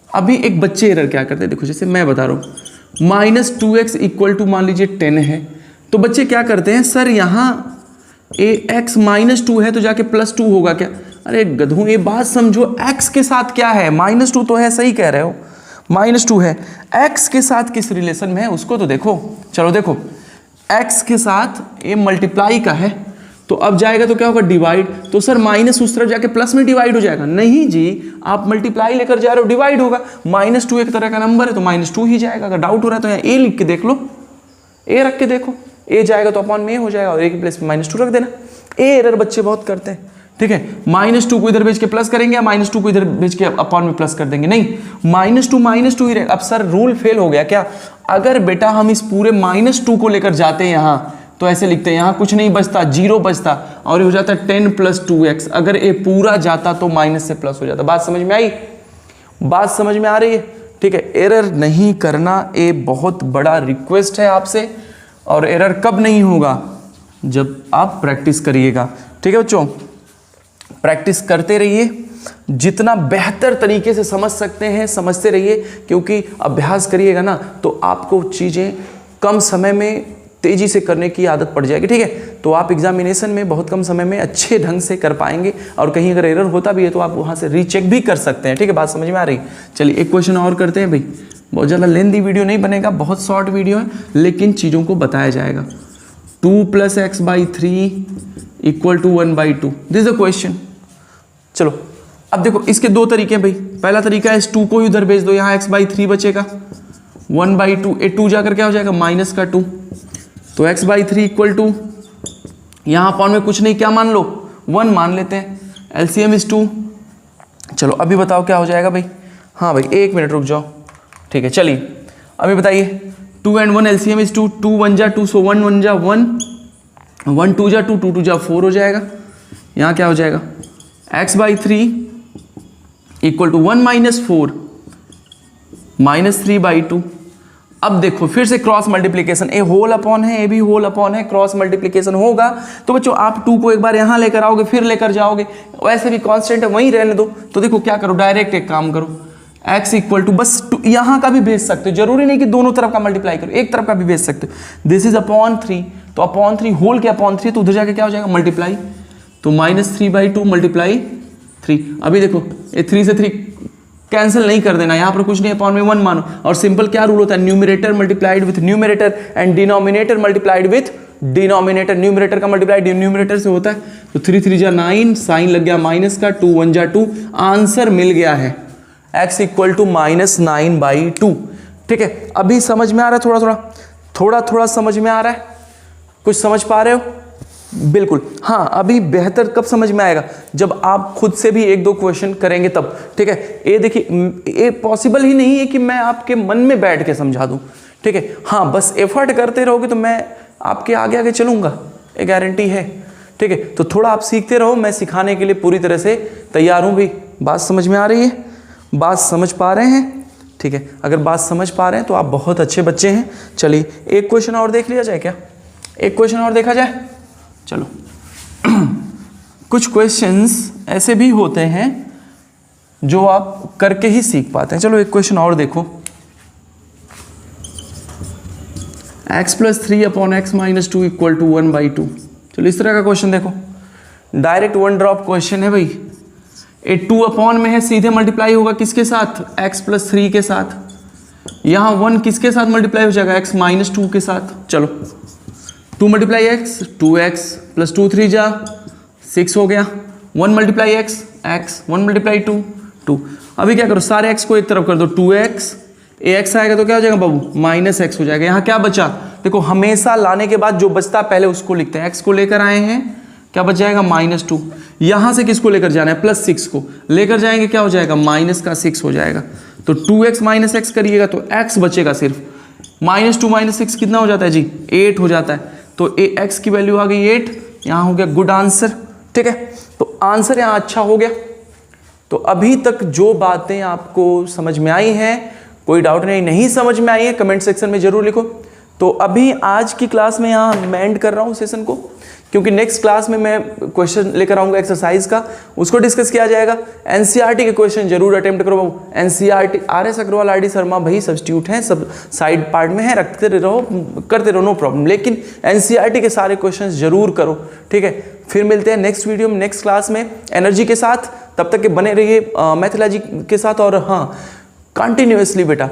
अभी एक बच्चे एरर क्या करते हैं, देखो जैसे मैं बता रहा हूँ -2x इक्वल टू मान लीजिए 10 है, तो बच्चे क्या करते हैं, सर यहाँ x -2 है तो जाके +2 होगा क्या? अरे गधू ये बात समझो, x के साथ क्या है, -2 तो है, सही कह रहे हो, -2 है, x के साथ किस रिलेशन में है उसको तो देखो। चलो देखो x के साथ ये मल्टीप्लाई का है, तो अब जाएगा तो क्या होगा, डिवाइड, तो सर माइनस उस तरफ जाके प्लस में डिवाइड हो जाएगा, नहीं जी आप मल्टीप्लाई लेकर जा रहे हो, डिवाइड होगा, -2 एक तरह का नंबर है तो -2 ही जाएगा। अगर डाउट हो रहा है तो यहाँ a लिख के देख लो, a रख के देखो, a जाएगा तो अपॉन में a हो जाएगा और a की प्लेस में -2 रख देना। ए एरर बच्चे बहुत करते हैं, ठीक है, -2 को इधर भेज के प्लस करेंगे या -2 को इधर भेज के अपॉन में प्लस कर देंगे, नहीं -2 ही रहेगा। अब सर रूल फेल हो गया क्या? अगर बेटा हम इस पूरे -2 को लेकर जाते हैं यहाँ तो ऐसे लिखते हैं, यहाँ कुछ नहीं बचता, 0 बचता और ये हो जाता 10 + 2x, अगर ए पूरा जाता तो माइनस से प्लस हो जाता। बात समझ में आई? बात समझ में आ रही है? ठीक है, एरर नहीं करना ये बहुत बड़ा रिक्वेस्ट है आपसे, और एरर कब नहीं होगा, जब आप प्रैक्टिस करिएगा। ठीक है बच्चों, प्रैक्टिस करते रहिए, जितना बेहतर तरीके से समझ सकते हैं समझते रहिए, क्योंकि अभ्यास करिएगा ना तो आपको चीज़ें कम समय में तेज़ी से करने की आदत पड़ जाएगी। ठीक है, तो आप एग्जामिनेशन में बहुत कम समय में अच्छे ढंग से कर पाएंगे, और कहीं अगर एरर होता भी है तो आप वहाँ से रीचेक भी कर सकते हैं। ठीक है, बात समझ में आ रही? चलिए एक क्वेश्चन और करते हैं भाई, बहुत ज़्यादा लेंथी वीडियो नहीं बनेगा, बहुत शॉर्ट वीडियो है, लेकिन चीज़ों को बताया जाएगा। 2 + x/3 = 1/2, this is the question. चलो अब देखो इसके दो तरीके हैं भाई, पहला तरीका है इस 2 को उधर भेज दो, यहाँ x/3 बचेगा, 1/2, ए 2 जाकर क्या हो जाएगा -2, तो x/3 = यहाँ अपॉन में कुछ नहीं, क्या मान लो 1 मान लेते हैं, LCM is 2। चलो अभी बताओ क्या हो जाएगा भाई? हाँ भाई 1 मिनट रुक जाओ, ठीक है चलिए अभी बताइए। 2 and 1 LCM is 2, 2 1 जा 2, सो 1 1 जा 1, 1 2 जा 2, 2 2 जा 4 हो जाएगा। यहाँ क्या हो जाएगा, x/3 = 1 - 4 -3/2। अब देखो फिर से क्रॉस मल्टीप्लिकेशन, ए होल अपॉन है, ए भी होल अपॉन है, क्रॉस मल्टीप्लिकेशन होगा तो बच्चों आप 2 को एक बार यहाँ लेकर आओगे, फिर लेकर जाओगे, वैसे भी कांस्टेंट है वहीं रहने दो। तो देखो क्या करो, डायरेक्ट एक काम करो, x = बस यहाँ का भी भेज सकते हो, जरूरी नहीं कि दोनों तरफ का मल्टीप्लाई करो, एक तरफ का भी भेज सकते हो। दिस इज अपॉन 3, तो अपॉन 3 होल के अपॉन 3, तो उधर जाके क्या हो जाएगा, मल्टीप्लाई, तो -3/2 × 3। अभी देखो ये 3 से 3 कैंसिल नहीं कर देना, यहाँ पर कुछ नहीं, अपॉन में 1 मानो, और सिंपल क्या रूल होता है, numerator multiplied with numerator and denominator multiplied with denominator. Numerator का मल्टीप्लाई डिनोमिनेटर से होता है, तो 3 3 जा 9, साइन लग गया माइनस का, 2 1 जा 2, आंसर मिल गया है x = -9/2। ठीक है, अभी समझ में आ रहा है, थोड़ा समझ में आ रहा है, कुछ समझ पा रहे हो? बिल्कुल, हाँ अभी बेहतर कब समझ में आएगा, जब आप खुद से भी 1-2 क्वेश्चन करेंगे तब। ठीक है, ये देखिए ये पॉसिबल ही नहीं है कि मैं आपके मन में बैठ के समझा दूं। ठीक है, हाँ बस एफर्ट करते रहोगे तो मैं आपके आगे आगे चलूंगा, ये गारंटी है। ठीक है, तो थोड़ा आप सीखते रहो, मैं सिखाने के लिए पूरी तरह से तैयार हूँ भी। बात समझ में आ रही है? बात समझ पा रहे हैं? ठीक है, अगर बात समझ पा रहे हैं तो आप बहुत अच्छे बच्चे हैं। चलिए एक क्वेश्चन और देख लिया जाए क्या? एक क्वेश्चन और देखा जाए, चलो कुछ क्वेश्चंस ऐसे भी होते हैं जो आप करके ही सीख पाते हैं। चलो एक क्वेश्चन और देखो, x + 3 / x - 2 = 1/2। चलो इस तरह का क्वेश्चन देखो, डायरेक्ट 1 ड्रॉप क्वेश्चन है भाई। ये 2 अपॉन में है, सीधे मल्टीप्लाई होगा किसके साथ, x + 3 के साथ। यहाँ 1 किसके साथ मल्टीप्लाई हो जाएगा, x - 2 के साथ। चलो 2 × x 2x + 2 3 जा 6 हो गया, 1 × x 1 × 2 2। अभी क्या करो, सारे x को एक तरफ कर दो, 2x, ax आएगा तो क्या हो जाएगा बाबू, -x हो जाएगा। यहाँ क्या बचा, देखो हमेशा लाने के बाद जो बचता पहले उसको लिखते हैं। x को लेकर आए हैं, क्या बच जाएगा, -2। यहाँ से किसको लेकर जाना है, +6 को लेकर जाएंगे, क्या हो जाएगा, -6 हो जाएगा। तो 2x - x करिएगा तो x बचेगा सिर्फ, -2 - 6 कितना हो जाता है जी, 8 हो जाता है। तो ए एक्स की वैल्यू आ गई 8, यहाँ हो गया गुड आंसर। ठीक है, तो आंसर यहाँ अच्छा हो गया। तो अभी तक जो बातें आपको समझ में आई हैं, कोई डाउट नहीं समझ में आई है कमेंट सेक्शन में जरूर लिखो। तो अभी आज की क्लास में यहाँ मैं एंड कर रहा हूँ सेशन को, क्योंकि नेक्स्ट क्लास में मैं क्वेश्चन लेकर आऊँगा एक्सरसाइज का, उसको डिस्कस किया जाएगा। एनसीईआरटी के क्वेश्चन जरूर अटेम्प्ट करो बाबू। NCERT RS Agarwal RD Sharma भाई सब्स्टिट्यूट हैं, सब साइड पार्ट में है, रखते रहो करते रहो, नो प्रॉब्लम, लेकिन एनसीईआरटी के सारे क्वेश्चन जरूर करो। ठीक है, फिर मिलते हैं नेक्स्ट वीडियो में, नेक्स्ट क्लास में एनर्जी के साथ। तब तक के बने रहिए मैथोलॉजी के साथ। और हाँ, कंटिन्यूअसली बेटा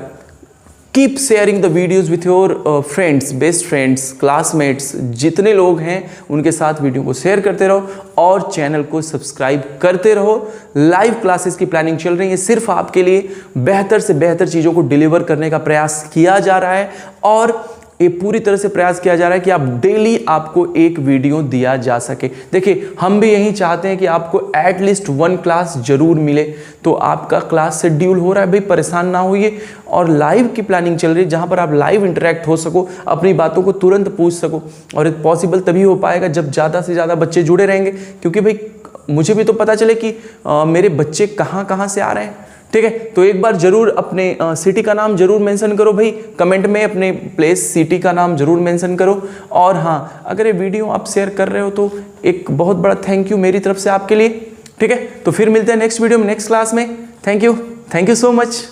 keep sharing the videos with your friends, best friends, classmates, जितने लोग हैं उनके साथ वीडियो को शेयर करते रहो और चैनल को सब्सक्राइब करते रहो। लाइव क्लासेस की प्लानिंग चल रही है, सिर्फ आपके लिए बेहतर से बेहतर चीज़ों को डिलीवर करने का प्रयास किया जा रहा है, और ये पूरी तरह से प्रयास किया जा रहा है कि आप डेली आपको एक वीडियो दिया जा सके। देखिए, हम भी यही चाहते हैं कि आपको एटलीस्ट 1 क्लास जरूर मिले। तो आपका क्लास शेड्यूल हो रहा है भाई, परेशान ना होइए। और लाइव की प्लानिंग चल रही है, जहां पर आप लाइव इंटरेक्ट हो सको, अपनी बातों को तुरंत पूछ सको। और पॉसिबल तभी हो पाएगा जब ज़्यादा से ज़्यादा बच्चे जुड़े रहेंगे, क्योंकि भाई मुझे भी तो पता चले कि मेरे बच्चे कहाँ से आ रहे हैं। ठीक है, तो एक बार जरूर अपने सिटी का नाम जरूर मेंशन करो भाई, कमेंट में अपने प्लेस सिटी का नाम जरूर मेंशन करो। और हाँ, अगर ये वीडियो आप शेयर कर रहे हो तो एक बहुत बड़ा थैंक यू मेरी तरफ से आपके लिए। ठीक है, तो फिर मिलते हैं नेक्स्ट वीडियो में, नेक्स्ट क्लास में। Thank you so much.